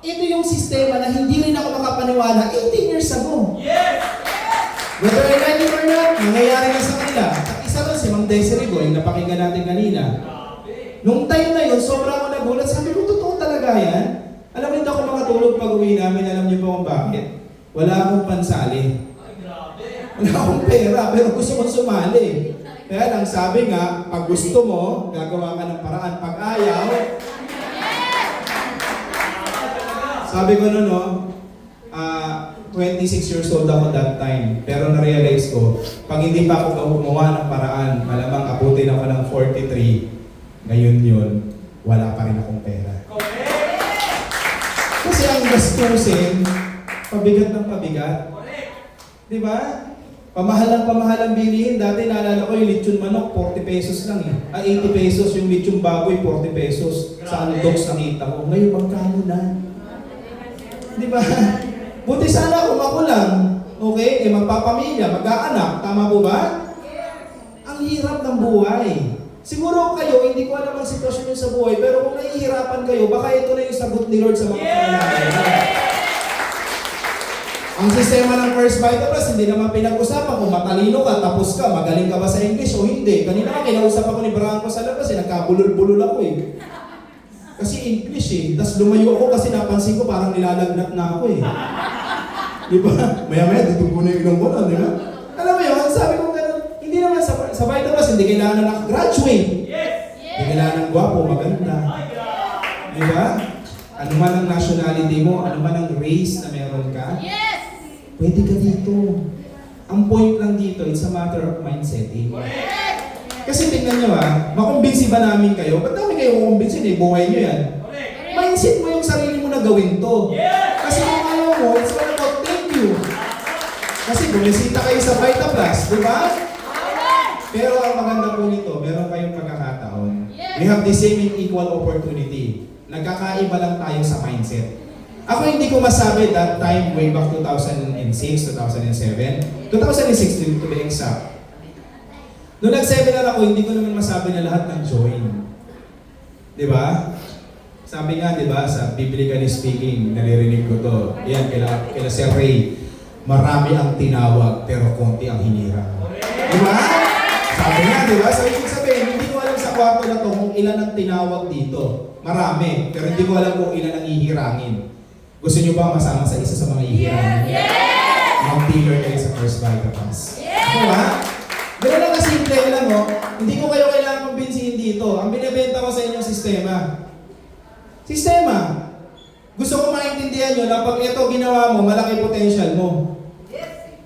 Ito yung sistema na hindi rin ako makapaniwala 18 years ago. Whether I like it or not, nangyayari na sa kanila. At isa lang si Ma'am Desiree Go, yung napakinggan natin kanina. Nung time na yun, sobra ako nagulat. Sabi ko, totoo talaga yan? Alam mo, hindi ako makatulog pag uwi namin. Alam niyo po kung bakit? Wala akong pansali. Wala akong pera, pero gusto kong sumali. Kaya lang, sabi nga, pag gusto mo, gagawa ka ng paraan. Pag ayaw, sabi ko no, 26 years old ako that time. Pero na-realize ko, pag hindi pa ako gumawa ng paraan, malamang abutin ako ng 43. Ngayon yun, wala pa rin akong pera. Kasi ang gastusin, pabigat ng pabigat. Di ba? Pamahal ang bilihin. Dati naalala ko yung lechon manok, 40 pesos lang eh. 80 pesos yung lechon baboy, 40 pesos. Sa Andox nakita ko. Ngayon, magkano na? Di ba? Buti sana kung ako lang, okay, magpapamilya, mag-aanak, tama po ba? Ang hirap ng buhay. Siguro kayo, hindi ko alam ang sitwasyon nyo sa buhay, pero kung nahihirapan kayo, baka ito na yung sagot ni Lord sa mga panalangin. Ang sistema ng First Vita Plus, hindi naman pinag-usapan kung matalino ka, tapos ka, magaling ka ba sa English o hindi. Kanina nga, kinausap ako ni Branco sa labas, nagkabulol-bulol ako eh. Kasi English eh. Tapos lumayo ako kasi napansin ko parang nilalagnat na ako eh. Di ba? Maya-maya, dutubo na yung ilong ko na, di ba? Alam mo yun, sabi ko gano'n, hindi naman sa Vita Plus, hindi kailangan na graduate. Hindi kailangan ng gwapo, maganda. Di ba? Ano man ang nationality mo, ano man ang race na meron ka, pwede ka dito. Ang point lang dito, it's a matter of mindsetting. Kasi tingnan nyo makumbinsi ba namin kayo? Ba't namin kayo kukumbinsin eh? Buhay nyo yan. Mindset mo yung sarili mo na gawin to. Kasi kung ayaw mo, it's all about thank you. Kasi bumisita kayo sa Vita Plus, di ba? Pero ang maganda po nito, meron kayong pagkakataon. We have the same and equal opportunity. Nagkakaiba lang tayo sa mindset. Ako hindi ko masabi that time way back 2006, 2007, 2016 to be exact. Noong nag-seminar ako, hindi ko naman masabi na lahat ng join. Di ba? Sabi nga, di ba, sa biblically speaking, naririnig ko to. Yan, kila Sir Ray, marami ang tinawag pero konti ang hinirang. Di ba? Sabi nga, di ba? So, ibig sabihin, hindi ko alam sa kwarto na to kung ilan ang tinawag dito. Marami, pero hindi ko alam kung ilan ang ihirangin. Gusto nyo ba masama sa isa sa mga ihirangin? Mag-dealer kayo sa First Vital Pass. Di ba? Ganoon lang kasimple, alam mo, hindi ko kayo kailangan kumbinsihin dito. Ang binibenta ko sa inyong sistema. Sistema. Gusto ko maintindihan nyo na pag ito ginawa mo, malaki potential mo.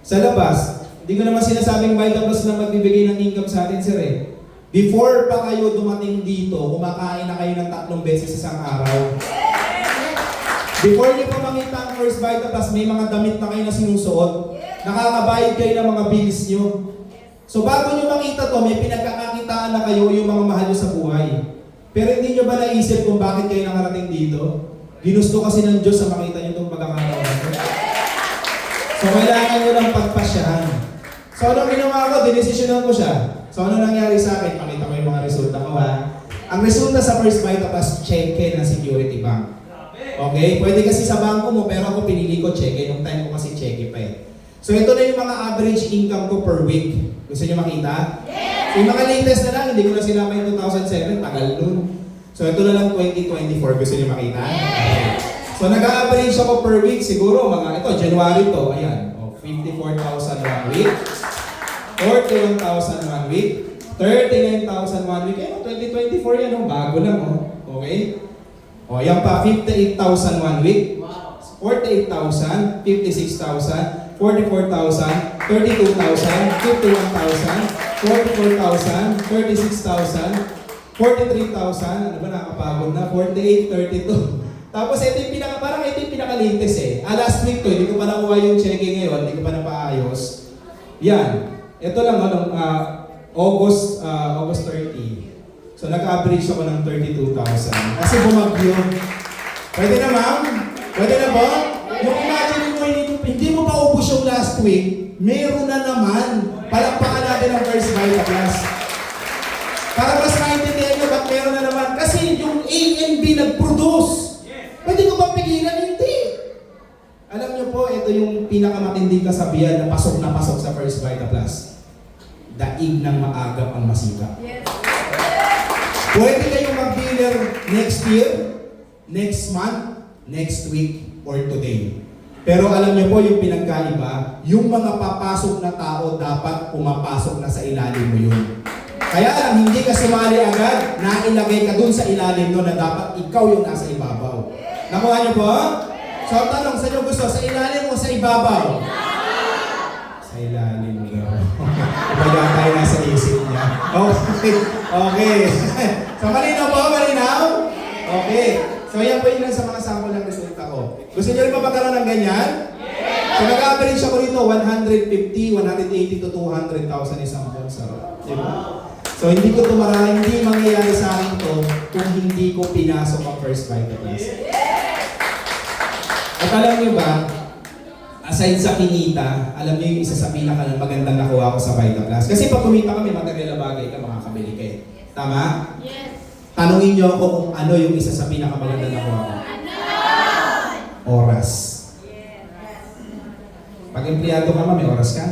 Sa labas, hindi ko naman sinasabing Vital Plus na magbibigay ng income sa atin, sir eh. Before pa kayo dumating dito, kumakain na kayo ng 3 beses sa isang araw. Before nyo pa makita ang First Vital Plus, may mga damit na kayo na sinusuot. Nakakabayad kayo ng mga bills nyo. So bago nyo makita to, may pinagkakakitaan na kayo yung mga mahal nyo sa buhay. Pero hindi nyo ba naisip kung bakit kayo nakarating dito? Ginusto kasi ng Diyos sa makita nyo itong pagkakataon. So kailangan nyo lang pagpasyahan. So anong ginawa ko? Dinesisyonan ko siya. So ano nangyari sa akin? Pakita ko yung mga resulta ko ha. Ang resulta sa First Vital Plus, cheque ng Security Bank. Okay? Pwede kasi sa bangko mo, pero ako pinili ko cheque. Nung time ko kasi cheque pa eh. So ito na yung mga average income ko per week. Gusto niyo makita? So yung mga latest na lang, hindi ko na sinama yung 2007, tagal nun. So ito na lang 2024, gusto niyo makita? Okay. So nag-average ako per week, siguro mga, ito, January to, ayan. Oh, 54,000 one week, 41,000 one week, 39,000 one week. Ayun, 2024 yan, oh, bago lang, oh. Okay? O, yan pa, 58,000 one week, 48,000, 56,000, 44,000, 32,000, 51,000, 44,000, 36,000, 43,000, ano ba nakapagod na? 48, 32. Tapos ito yung parang ito yung pinaka-latest eh. Last week to, hindi ko pa nakuha yung checking ngayon, hindi ko pa napaayos. Yan. Ito lang, August 30. So nag-average ako ng 32,000. Kasi bumagyo. Pwede na ma'am? Pwede na ba? Yung imagine mo, hindi mo pa ubus yung last week, meron na naman. Palakpakan natin ang First Vital Plus. Para mas maintindihan nyo ba't meron na naman. Kasi yung A and B nag-produce. Pwede ko bang pigilan? Hindi. Alam nyo po, ito yung pinakamatinding kasabihan na pasok sa First Vital Plus. Daig ng maagap ang masika. Pwede kayong mag-dealer next year, next month, next week, or today. Pero alam niyo po yung pinagkaiba, yung mga papasok na tao dapat pumapasok na sa ilalim mo yun. Kaya lang, hindi ka sumali agad, nailagay ka dun sa ilalim no na dapat ikaw yung nasa ibabaw. Nakuha niyo po? So ang tanong, sa inyo gusto, sa ilalim o sa ibabaw? Sa ilalim mo daw. Iba yan tayo nasa isip niya. Okay. Okay. So malinaw po? Malinaw? Okay. So yan po yun lang sa mga sample ng resulta ko. Gusto niyo rin pa magkaroon ng ganyan? So nag-average ako rito 150, 180 to 200,000 isang buwan sa diba? So hindi ko hindi mangyayari sa akin to kung hindi ko pinasok ang First Vital Plus. At alam niyo ba, aside sa kinita, alam niyo yung isa sa magandang nakuha ko sa Vital Plus. Kasi pag kumita kami, material na bagay ka, makakabili ka eh. Tama? Yes. Tanungin niyo ako kung ano yung isa sa pinakamaganda na kuha ko. Oras. Pag empleyado ka, may oras ka?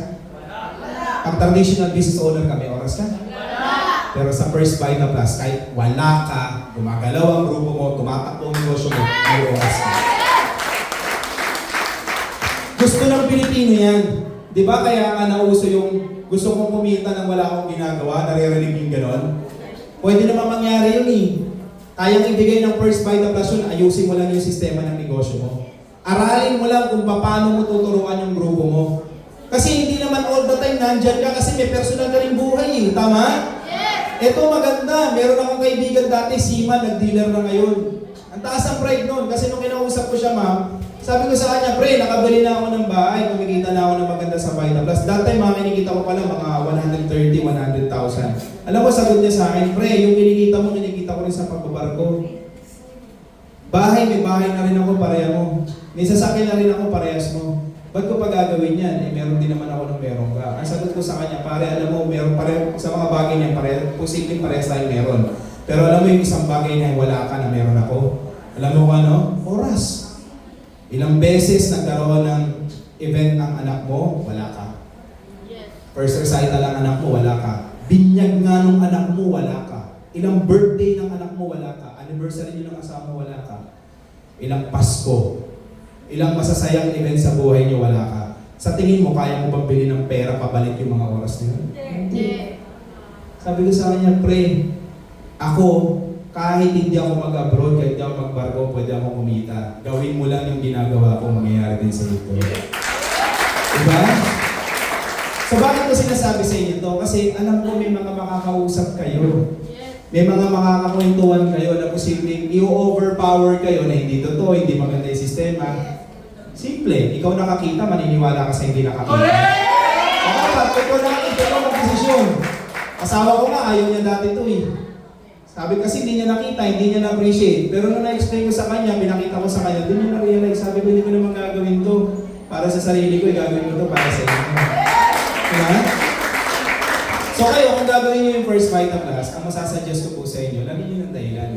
Pag traditional business owner ka, may oras ka? Pero sa First Vital Plus, kahit wala ka, gumagalaw ang grupo mo, tumatakbo ang negosyo mo, may oras ka. Gusto ng Pilipino yan. Di ba kaya nga nauso yung gusto kong kumita nang wala akong ginagawa, naririnig yung ganon? Pwede naman mangyari yun eh. Kayang ibigay ng First Vital Plus yun, ayusin mo lang yung sistema ng negosyo mo. Aralin mo lang kung paano mo tuturuan yung grupo mo. Kasi hindi naman all the time nandyan ka kasi may personal ka rin buhay eh. Tama? Yes! Ito maganda. Meron akong kaibigan dati, Sima, nag-dealer na ngayon. Ang taas ang pride nun kasi nung kinausap ko siya, ma'am, Sabi ko sa kanya, pre, nakabili na ako ng bahay, kumikita na ako ng maganda sa Vita Plus. That time, mga kinikita ko pala mga 130, 100,000. Alam mo, sagot niya sa akin, pre, yung kinikita ko rin sa pagbabarko. Bahay, may bahay na rin ako, pareha mo. May sasakyan na rin ako, parehas mo. Ba't ko pa gagawin yan? Eh, meron din naman ako ng meron ka. Ang sagot ko sa kanya, pare, alam mo, meron pareho, sa mga bagay niya, posibleng parehas tayo meron. Pero alam mo yung isang bagay na wala ka na meron ako. Alam mo kung ano? Oras. Ilang beses nagkaroon ng event ang anak mo, wala ka. First recital ang anak mo, wala ka. Binyag nga ng anak mo, wala ka. Ilang birthday ng anak mo, wala ka. Anniversary niyo ng asawa mo, wala ka. Ilang Pasko. Ilang masasayang event sa buhay niyo, wala ka. Sa tingin mo, kaya mo bang bili ng pera pabalik yung mga oras niyo? Hindi. Sabi ko sa kanya, pre, ako, kahit hindi ako mag-abroad, kahit hindi ako mag-barko, pwede ako kumita. Gawin mo lang yung ginagawa ko, mangyayari din sa ito. Diba? So bakit ko sinasabi sa inyo to? Kasi alam ko may mga makakausap kayo. May mga makakakwentuhan kayo na posibleng i-overpower kayo na hindi totoo, hindi maganda yung sistema. Simple. Ikaw nakakita, maniniwala ka sa hindi nakakita. Dapat, ikaw nakakita ko mag-desisyon. Asawa ko nga, ayaw niya dati to eh. Sabi kasi hindi niya nakita, hindi niya na-appreciate. Pero nung na-explain ko sa kanya, pinakita ko sa kanya, doon niya na-realize. Sabi ko, hindi ko naman gagawin to para sa sarili ko, gagawin ko to para sa inyo. Diba? So kayo, kung gagawin niyo yung first Vita Plus, ang masasuggest ko po sa inyo, lagyan niyo ng dahilan.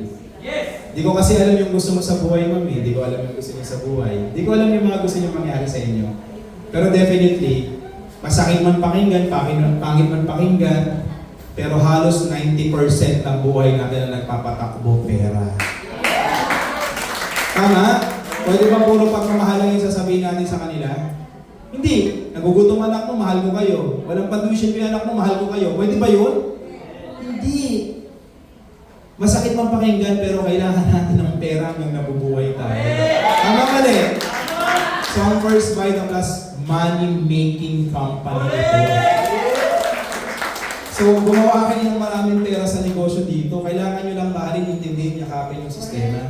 Yes! Di ko kasi alam yung gusto mo sa buhay, mami. Di ko alam yung gusto niyo sa buhay. Di ko alam yung mga gusto niyo mangyari sa inyo. Pero definitely, masakit man pakinggan, pangit man pakinggan, pero halos 90% ng buhay natin na nagpapatakbo pera. Tama? Pwede ba puro pagmamahal lang yung sasabihin natin sa kanila? Hindi. Nagugutom anak mo, mahal ko kayo. Walang pag-tuition yung anak mo, mahal ko kayo. Pwede ba yun? Hindi. Masakit man pakinggan, pero kailangan natin ng pera hanggang nabubuhay tayo. Tama mali? So ang first Vita Plus, money-making company ito. So, gumawa kayo ng maraming pera sa negosyo dito. Kailangan nyo lang mahalin, intindihin, yakapin yung sistema.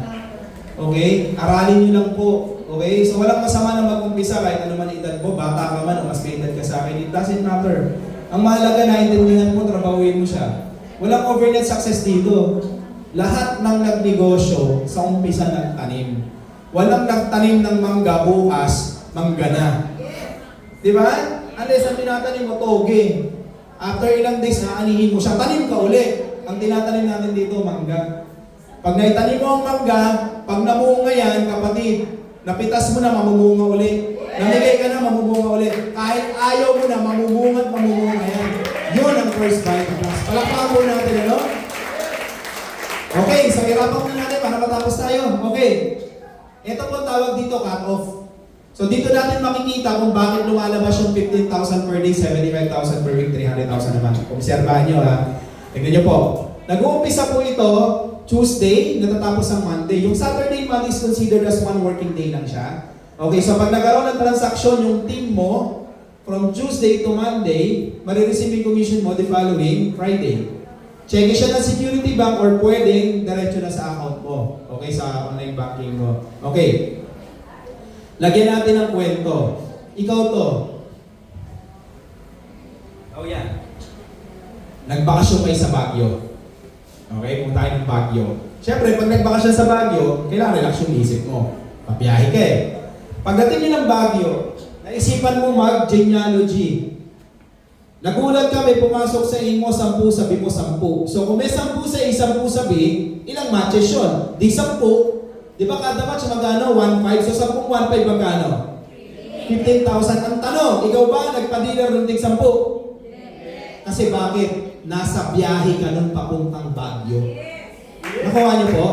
Okay? Aralin nyo lang po. Okay? So, walang masama na mag-umpisa kahit ano man edad mo, bata ka man o mas may edad ka sa akin. It doesn't matter. Ang mahalaga na intindihan mo, trabahuin mo siya. Walang overnight success dito. Lahat ng nagnegosyo sa umpisa nagtanim. Walang nagtanim ng mangga bukas, mangga na. Di ba? Unless ang tinatanim mo, toge. After ilang days, aanihin mo siya, tanim ka uli. Ang tinatanim natin dito, mangga. Pag naitanim mo ang mangga, pag namunga yan, kapatid, napitas mo na, mamumunga uli. Namigay ka na, mamumunga uli. Kahit ayaw mo na, mamumunga at mamumunga yan. Yun ang first Vita Plus. Palakpakan po natin, ano? Okay, so hirapan mo natin para matapos tayo. Okay. Ito po tawag dito, cut-off. So dito natin makikita kung bakit lumalabas yung 15,000 per day, 75,000 per week, 300,000 naman. Obserbahan nyo ha. Tignan nyo po. Nag-uumpisa po ito Tuesday, natatapos ang Monday. Yung Saturday, Monday is considered as one working day lang siya. Okay, so pag nagkaroon ng transaksyon yung team mo, from Tuesday to Monday, marireceive yung commission mo the following Friday. Check siya ng security bank or pwedeng diretso na sa account mo. Okay, sa online banking mo. Okay. Lagyan natin ng kwento. Ikaw to. Oh yan. Nagbakasyon kayo sa Baguio. Okay, kung tayo ng Baguio. Siyempre, pag nagbakasyon sa Baguio, kailangan relax yung isip mo. Pabiyahe ka eh. Pagdating nyo ng Baguio, naisipan mo mag-genealogy. Nagulat ka, may pumasok sa imo 10, sabi mo 10. So kung may 10 sa 10 sabi, ilang matches yun? Di 10. Di ba kada match magkano? 1.5. So 10, 1.5 magkano? 15,000. Ang tanong, ikaw ba nagpa-dealer ng tig 10? Kasi bakit? Nasa biyahe ka nun papuntang Baguio. Nakuha niyo po?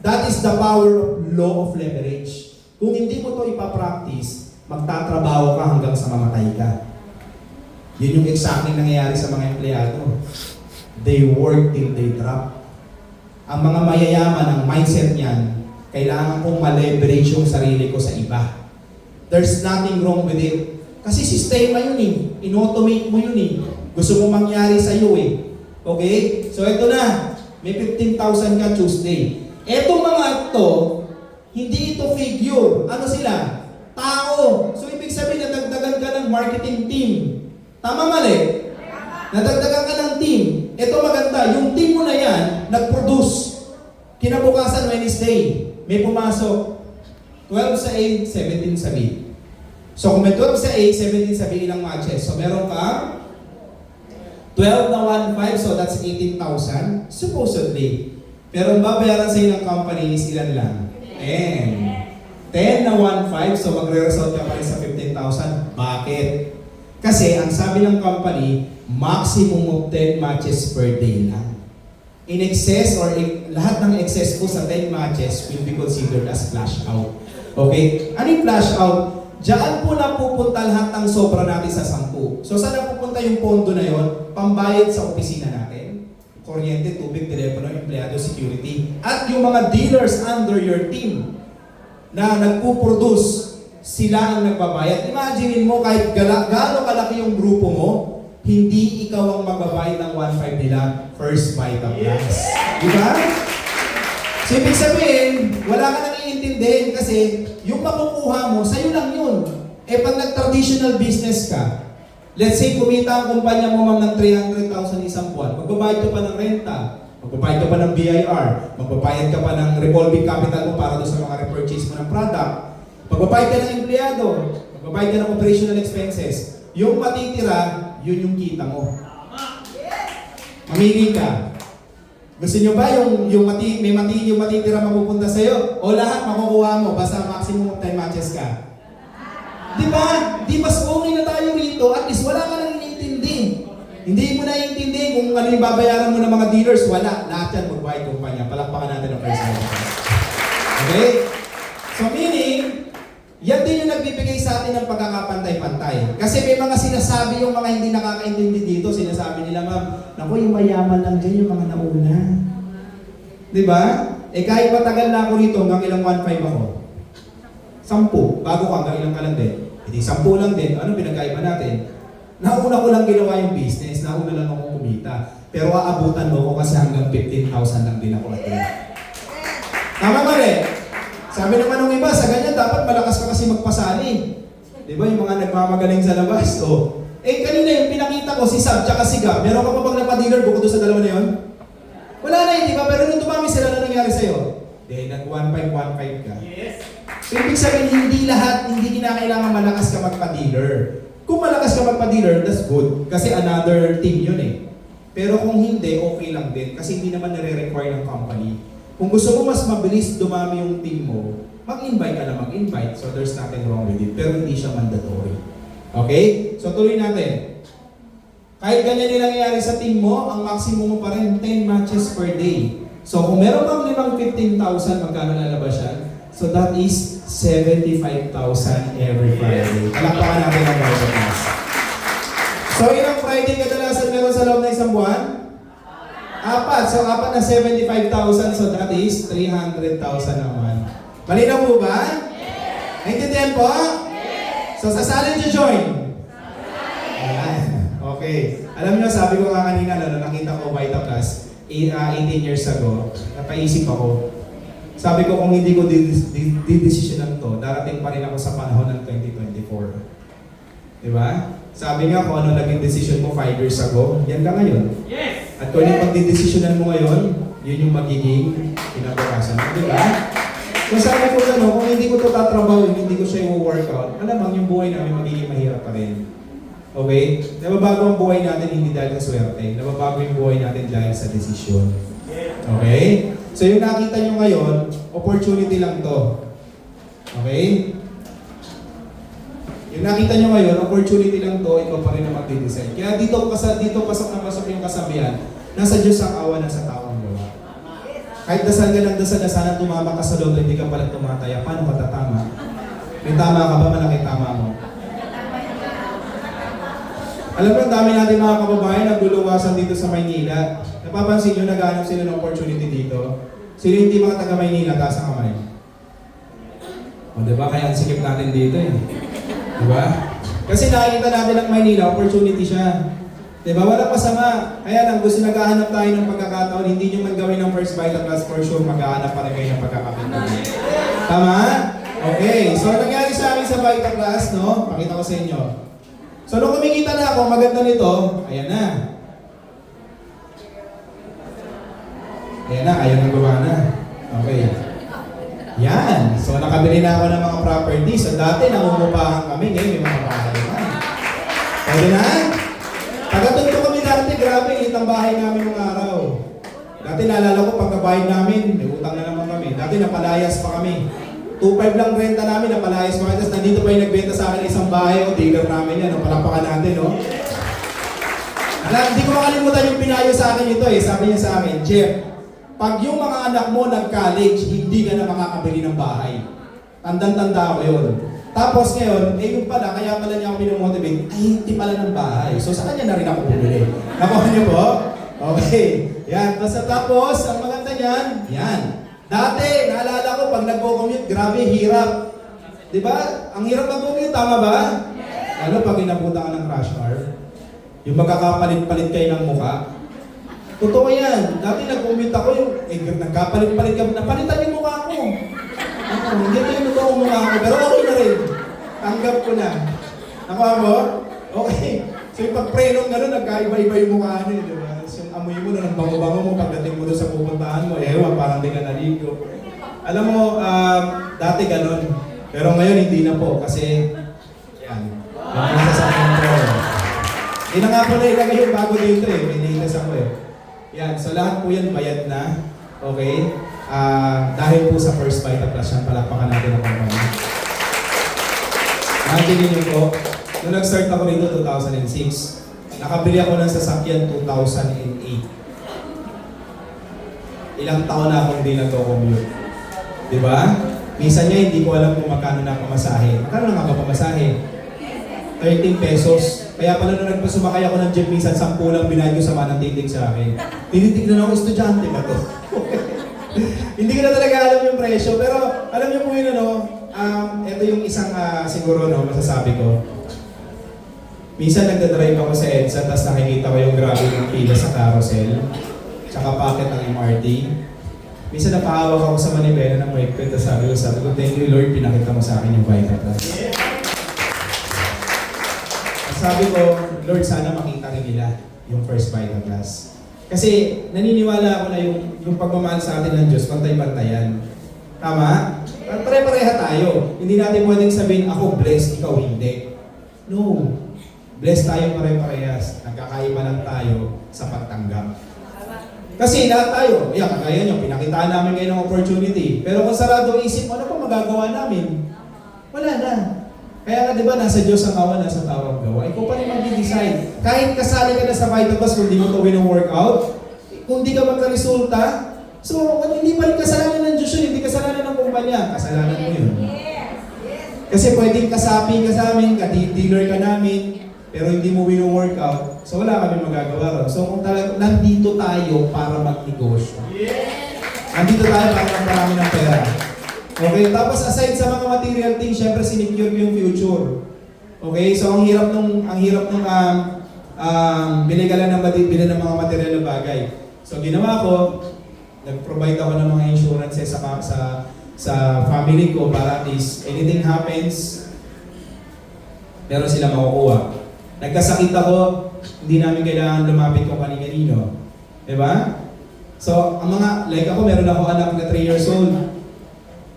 That is the power of law of leverage. Kung hindi mo to ipapractice, magtatrabaho ka hanggang sa mamatay ka. Yun yung exactly nangyayari sa mga empleyado. They work till they drop. Ang mga mayayaman, ang mindset niyan, kailangan kong ma-leverage yung sarili ko sa iba. There's nothing wrong with it. Kasi sistema yun eh. In-automate mo yun eh. Gusto mo mangyari sa iyo eh. Okay? So ito na. May 15,000 ka Tuesday. Etong mga ito, hindi ito figure. figure. Ano sila? Tao. So ibig sabihin, nadagdagan ka ng marketing team. Tama mali? Nadagdagan ka ng team. Ito maganda, yung team mo na yan, nag-produce. Kinabukasan Wednesday, may pumasok. 12 sa A, 17 sa B. So kung may 12 sa A, 17 sa B, ilang matches? So meron ka 12 na 1.5, so that's 18,000, supposedly. Pero ang babayaran sa ng company is ilan lang? 10. 10 na 1.5, so magre-result ka pa rin sa 15,000. Bakit? Kasi ang sabi ng company, maximum of 10 matches per day lang. In excess or lahat ng excess po sa 10 matches will be considered as flash out. Okay? Ano yung flash out? Diyan po na pupunta lahat ng sobra natin sa 10. So saan na pupunta yung pondo na yon? Pambayad sa opisina natin. Kuryente, tubig, telepono, empleyado, security. At yung mga dealers under your team na nagpo-produce, sila ang nagbabayad. Imagine mo kahit gaano kalaki yung grupo mo, hindi ikaw ang magbabayad ng 1.5 nila, first Vita Plus. Di ba? So ibig sabihin, wala ka nang iintindihin kasi yung makukuha mo, sa'yo lang yun. Eh pag nag-traditional business ka, let's say kumita ang kumpanya mo ng 300,000 isang buwan, magbabayad ka pa ng renta, magbabayad ka pa ng BIR, magbabayad ka pa ng revolving capital mo para doon sa mga repurchase mo ng product, magbabayad ka ng empleyado, magbabayad ka ng operational expenses. Yung matitira, yun yung kita mo. Mamili ka. Gusto nyo ba yung matitira mapupunta sa'yo? O lahat makukuha mo basta maximum of 10 matches ka? Di ba? Di mas okay na tayo rito, at least wala ka nang iniintindi. Hindi mo na iintindi kung ano yung babayaran mo ng mga dealers. Wala. Lahat yan magbayad kumpanya. Palakpakan natin ang first time. Okay? So meaning, yan din yung nagbibigay sa atin ng pagkakapantay-pantay. Kasi may mga sinasabi yung mga hindi nakakaintindi dito. Sinasabi nila, ma'am, naku, yung mayaman lang dyan, yung mga nauna. Di ba? Eh kahit matagal na ako rito, hanggang ilang 1.5 ako? 10. Bago ka, hanggang ilang ka lang din. Hindi, 10 lang din. Ano pinagkaiba natin? Nauna ko lang ginawa yung business. Nauna lang ako kumita. Pero aabutan mo ko kasi hanggang 15,000 lang din ako atin. Tama ba rin? Sabi naman ng iba, sa ganyan dapat malakas ka kasi magpasali. Di ba yung mga nagmamagaling sa labas? O, eh kanina yung pinakita ko, si Sab tsaka si Gab, meron ka pa bang napadealer bukod doon sa dalawa na yun? Wala na yun, di ba? Pero nung dumami sila, ano nangyari sa'yo? Dahil nag-1.5 ka. Yes. So ibig sabihin, hindi kinakailangan malakas ka magpa-dealer. Kung malakas ka magpa-dealer, that's good. Kasi another team yun eh. Pero kung hindi, okay lang din. Kasi hindi naman nare-require ng company. Kung gusto mo mas mabilis dumami yung team mo, mag-invite ka na mag-invite. So there's nothing wrong with it. Pero hindi siya mandatory. Okay? So tuloy natin. Kahit ganyan yung nangyayari sa team mo, ang maximum mo pa rin 10 matches per day. So kung meron kang 15,000, magkano lalabas yan? So that is 75,000 every Friday. Palakpakan natin ang Vita Plus. So ilang Friday kadalasan meron sa loob ng isang buwan? 4. So 4 na 75,000, so that is 300,000 naman. Malinaw po ba? Yes! Naintindihan po? Yes! So sasali nyo join? Ayan. Okay. Alam niyo, sabi ko nga kanina, nakita ko Vita Plus 18 years ago, napaisip ako. Sabi ko kung hindi ko didesisyonan to, darating pa rin ako sa panahon ng 2024. Diba? Sabi nga kung ano naging decision mo 5 years ago, yan ka ngayon. Yes! At kung yung pagdidesisyonan mo ngayon, yun yung magiging kinabukasan mo, di ba? Kung sabi ko kung hindi ko ito tatrabaho, hindi ko siya i-workout, alamang yung buhay namin magiging mahirap pa rin. Okay? Nababago ang buhay natin hindi dahil sa swerte. Nababago yung buhay natin dahil sa desisyon. Okay? So yung nakita nyo ngayon, opportunity lang to. Okay? Yung nakita nyo ngayon, opportunity lang to, ikaw pa rin na magde-decide. Kaya dito pasok na pasok yung kasabihan, nasa Diyos ang awa, nasa tao ang gawa. Kahit dasal ka ng dasal na sana tumama ka sa loob, hindi ka pala tumataya, paano ka tatama? May tama ka ba, malaki tama mo? Alam mo, ang dami natin mga kababayan nagluluwasan dito sa Maynila. Napapansin nyo, naghanap sila ng opportunity dito. Sino hindi mga taga Maynila, taas ang kamay? O diba, kaya ang sikip natin dito eh. Diba? Kasi nakikita natin ang Maynila, opportunity siya. Diba? Walang masama. Kaya lang, gusto naghahanap tayo ng pagkakataon, hindi nyo man gawin ng first Vita Plus for sure, maghahanap pa rin kayo ng pagkakataon. Tama? Okay. Okay, so nangyari sa akin sa Vita Class, no? Pakita ko sa inyo. So nung kumikita na ako, maganda nito, ayan na. Ayan na, ayaw nang gumana. Okay. Yan. So nakabili na ako ng mga properties. So dati nangungupahan kami, ngayon may mga bahay na. Pwede na? Taga-Tondo kami dati, grabe, itang bahay namin mga araw. Dati naalala ko, pagkabayad namin, may utang na naman kami. Dati napalayas pa kami. 2.5 lang renta namin, napalayas pa kami. Tapos nandito pa yung nagbenta sa akin isang bahay, o digger namin yan, palapakan natin, no? Hindi ko makalimutan yung pinayo sa akin ito eh. Sabi niya sa akin, Jeff, pag yung mga anak mo nag-college, hindi ka na makakabili ng bahay. Tandang-tanda ako yun. Tapos ngayon, yung pala, kaya pala niya ako pinamotivate, ay hindi pala ng bahay. So sa kanya na rin ako bumili. Nakuha niyo po? Okay. Yan. Tapos, ang maganda niyan, yan. Dati, naalala ko, pag nagko-commute, grabe, hirap. Diba? Ang hirap mag-commute, tama ba? Ano pag inabutan ka ng crash hour? Yung magkakapalit-palit kayo ng mukha. Totoo yan. Dati nag-commute ako, nagkapalit-palit ka, napalitan yung mukha ko. Hindi ko yung totoo mukha ko, pero okay na rin. Tanggap ko na. Nakuha mo? Okay. So yung pag-prenong gano'n, nagkaiba-iba yung mukha niya, di ba? So yung amoy mo na ng bango-bango mo, pagdating mo doon sa pupuntahan mo, ewan, parang di ka naligo. Alam mo, dati gano'n. Pero ngayon hindi na po, kasi, yan. Yung nasa sa akin po. Hindi na nga po na ilagay yung bago dito eh, may naitas ako eh. Yan, so lahat po yan bayad na. Okay? Dahil po sa First Vita Plus yan, palakpakan natin ang company. Imagine niyo po, nung nag-start ako rito 2006, nakabili ako ng sasakyan 2008. Ilang taon na akong hindi nag-commute. Diba? Minsan niya hindi ko alam kung magkano na pamasahe. Magkano na nga ba pamasahe? 13 pesos. Kaya pala nung nagpasumakay ako ng jeep, minsan 10 lang binayad ko sa manang titig sa akin. Tinitignan ako, estudyante ba to? Hindi ko na talaga alam yung presyo, pero alam niyo po yun, ito yung isang siguro masasabi ko. Minsan nagdadrive ako sa EDSA, tapos nakikita ko yung grabe ng pila sa carousel, tsaka packet ng MRT. Minsan napahawak ako sa manibela ng Wayped, tapos sabi ko, thank you Lord, pinakita mo sa akin yung Vita Plus. Sabi ko, Lord, sana makita rin nila yung First Vita Plus. Kasi naniniwala ako na yung pagmamahal sa atin ng Diyos, pantay-pantayan. Tama? Pare-pareha tayo. Hindi natin pwedeng sabihin, ako blessed, ikaw hindi. No. Blessed tayo pare-parehas. Nagkakaiba lang tayo sa pagtanggap. Kasi lahat tayo, kagaya nyo, pinakitaan namin ngayon ng opportunity. Pero kung sarado isip, ano pa magagawa namin? Wala na. Kaya nga, di ba, nasa Diyos ang awa, nasa tao ang gawa. Ikaw pa rin mag-decide. Kahit kasali ka na sa Vita Plus, kung di mo ito workout, kung di ka magka-resulta, so, hindi pa rin kasalanan ng Diyos yun, hindi kasalanan ng kumpanya, kasalanan mo yun. Kasi pwedeng kasapi ka sa amin, dealer ka namin, pero hindi mo workout, so wala kami magagawa ron. So, kung talagang nandito tayo para mag-negosyo. Nandito tayo para magparami ng pera. Okay, tapos aside sa mga material things, syempre sinecure ko yung future. Okay, so ang hirap nung bili ka lang ng bili ng mga material na bagay. So ginawa ko, nag-provide ako ng mga insurances sa family ko para at least anything happens, meron sila makukuha. Nagkasakit ako, hindi namin kailangan lumapit kung kanino. Diba? So, ang mga, like ako, meron ako anak na 3 years old.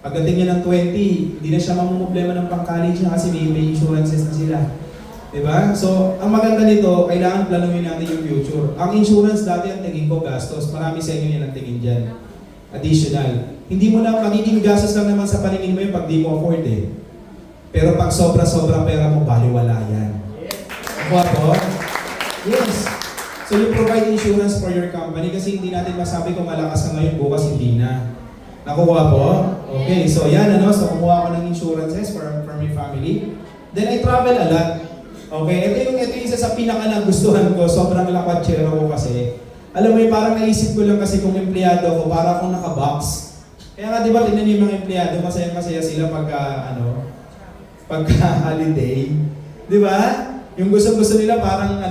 Pagdating niya ng 20, hindi na siya mamumblema ng pang-college niya kasi may insurances na sila. Diba? So, ang maganda nito, kailangan planuhin natin yung future. Ang insurance dati, ang tingin ko gastos. Marami sa inyo yan ang tingin dyan. Additional. Hindi mo na, magiging gastos lang naman sa paningin mo yung pag di mo afford eh. Pero pag sobra-sobra pera mo, baliwala yan. Ako po? Yes. So, you provide insurance for your company kasi hindi natin masabi kung malakas ka ngayon, bukas hindi na. Nakuha po? Okay, so yan so kumuha ko ng insurances for my family. Then I travel a lot. Okay, ito yung isa sa pinaka nagustuhan ko, sobrang lakwatsyero ko kasi. Alam mo yung parang naisip ko lang kasi kung empleyado ako, para akong naka-box. Kaya nga di ba tingnan yung mga empleyado, masayang-masaya sila pagka holiday. Di ba? Yung gusto nila parang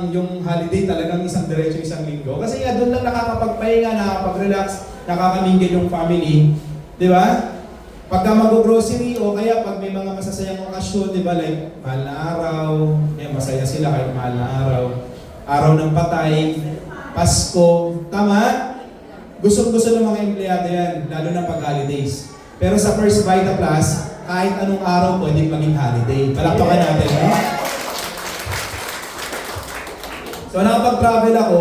yung holiday talagang isang diretso, isang linggo. Kasi doon lang nakakapagpahinga, nakakapag-relax, nakakamingil yung family. Di ba? Pagka mag-grocery o kaya pag may mga masasayang okasyon, di ba, like mahal na araw, masaya sila kahit mahal na araw, araw ng patay, Pasko, tama? Gustong-gusto ng mga empleyado yan, lalo na pag holidays. Pero sa First Vita Plus, kahit anong araw pwedeng maging holiday. Palakpakan natin, no? So nakapag-travel ako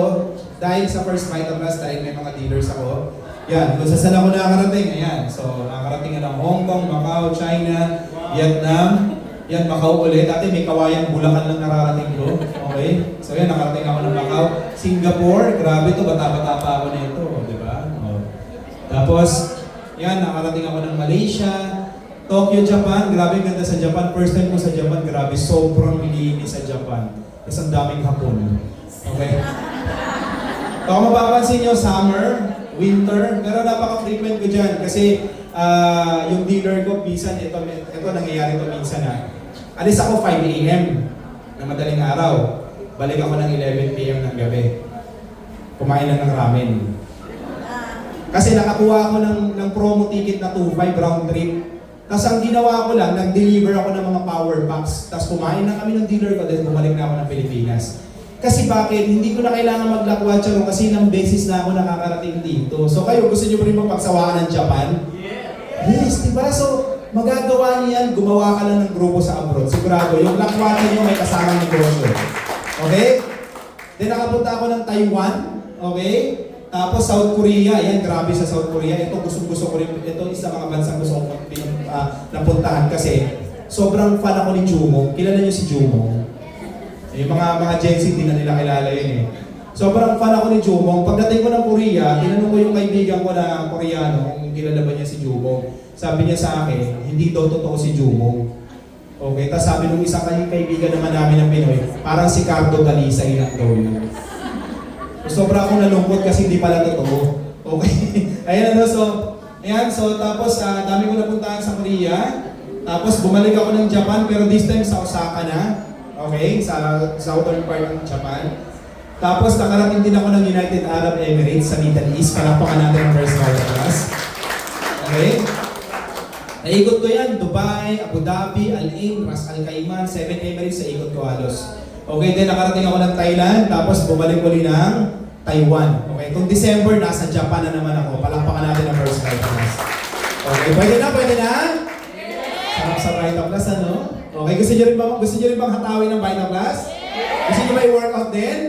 dahil sa First Vita Plus, dahil may mga dealers ako. Yan, kung saan ako nakakarating, ayan. So, nakakarating na ng Hong Kong, Macau, China, Vietnam. Yan, Macau ulit. Dati may Kawayan, Bulacan lang nakarating ko. Okay? So yan, nakarating ako ng Macau. Singapore, grabe to, bata-bata pa ako na ito. Di ba? Oh. Tapos, yan, nakarating ako ng Malaysia. Tokyo, Japan. Grabe ganda sa Japan. First time ko sa Japan, grabe. Sobrang linis sa Japan. Tapos ang daming hapon. Okay? So, kung mapapansin nyo, summer, winter, pero napaka-frequent ko dyan kasi yung dealer ko, minsan, ito nangyayari to minsan na alis ako 5 a.m. na madaling araw, balik ako ng 11 p.m. ng gabi, kumain lang ng ramen. Kasi nakakuha ako ng promo ticket na 2.5 round trip. Tapos ang ginawa ko lang, nag-deliver ako ng mga power packs, tapos kumain na kami ng dealer ko, then bumalik na ako ng Pilipinas. Kasi bakit? Hindi ko na kailangan maglakwatsa kasi ilang beses na ako nakakarating dito. So kayo, gusto nyo pa rin magpagsawaan ng Japan? Yes, diba? So, magagawa niyo yan, gumawa ka lang ng grupo sa abroad. Sigurado, yung lakwatsa nyo may kasamang negosyo. Okay? Then nakapunta ako ng Taiwan. Okay? Tapos South Korea. Yan, grabe sa South Korea. Ito, gusto ko rin. Ito, isa mga bansang gusto ko napuntahan kasi sobrang fan ako ni Jumong. Kilala niyo si Jumong? Yung mga Gen Z, di na nila kilala yun eh. Sobrang fan ako ni Jumong. Pagdating ko ng Korea, tinanong ko yung kaibigan ko na Koreano kung kilala ba niya si Jumong. Sabi niya sa akin, hindi daw totoo si Jumong. Okay, tapos sabi nung isang kaibigan naman namin ng Pinoy, parang si Cardo Talisay lang daw yun. Sobra akong nalungkot kasi hindi pala totoo. Okay, ayan ano, so tapos dami ko napuntahan sa Korea. Tapos bumalik ako ng Japan, pero this time sa Osaka na. Okay, sa southern part ng Japan. Tapos nakarating din ako ng United Arab Emirates sa Middle East. Palakpakan natin ang First Vita Plus. Okay? Naikot ko yan, Dubai, Abu Dhabi, Al Ain, Ras Al Khaimah, 7 Emirates sa ikot ko halos. Okay, then nakarating ako ng Thailand, tapos bumalik uli ng Taiwan. Okay, kung December, nasa Japan na naman ako. Palakpakan natin ang First Vita Plus. Okay, pwede na? Pwede na? Sarap sa Vita Plus, ano? Okay, gusto niyo rin bang hatawin ng Vita Plus? Gusto niyo ba i-workout din?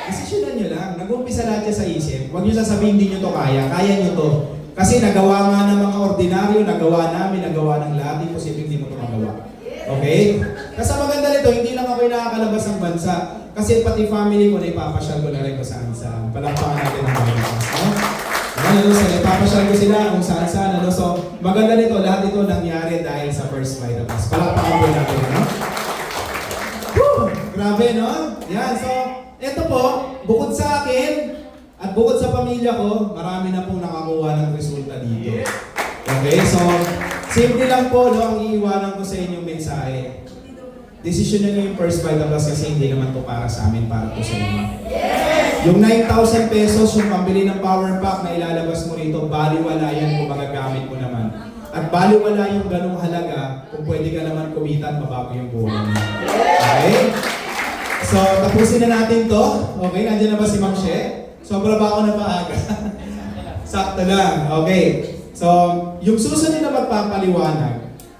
Desisyonan nyo lang. Nag-umpisa lahat yan sa isip. Huwag nyo sasabihin hindi nyo to kaya. Kaya nyo to. Kasi nagawa nga ng mga ordinaryo, nagawa namin, nagawa ng lahat. Imposible hindi mo to magawa. Okay? Kasi maganda nito, hindi lang ako yung nakakalabas ng bansa. Kasi pati family ko, naipapasyal ko na rin kung saan-saan. Palakpakan natin ang Vita Plus. No? Ano, so naipapasyal ko sila kung saan-saan. Ano? So maganda nito, lahat ito nangyari dahil sa First Vita Plus. Palakpakan po natin. No? Woo! Grabe, no? Yan, so ito po, bukod sa akin at bukod sa pamilya ko, marami na pong nakakuha ng resulta dito. Okay, so simple lang po, no, ang iiwanan ko sa inyong mensahe. Desisyon na yung First Vita Plus kasi hindi naman to para sa amin, para po sa inyo. Yung 9,000 pesos, yung pambili ng power pack na ilalabas mo rito, baliwala yan kung magagamit mo naman. At baliwala yung ganung halaga kung pwede ka naman kumitan, mabago yung buhay mo. Okay? So, tapusin na natin to. Okay, nandiyan na ba si Ma'am She? Sobra ba ako na maaga? Sakto lang. Okay. So, yung susunod na magpapaliwanag,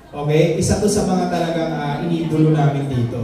okay, isa to sa mga talagang iniidolo namin dito.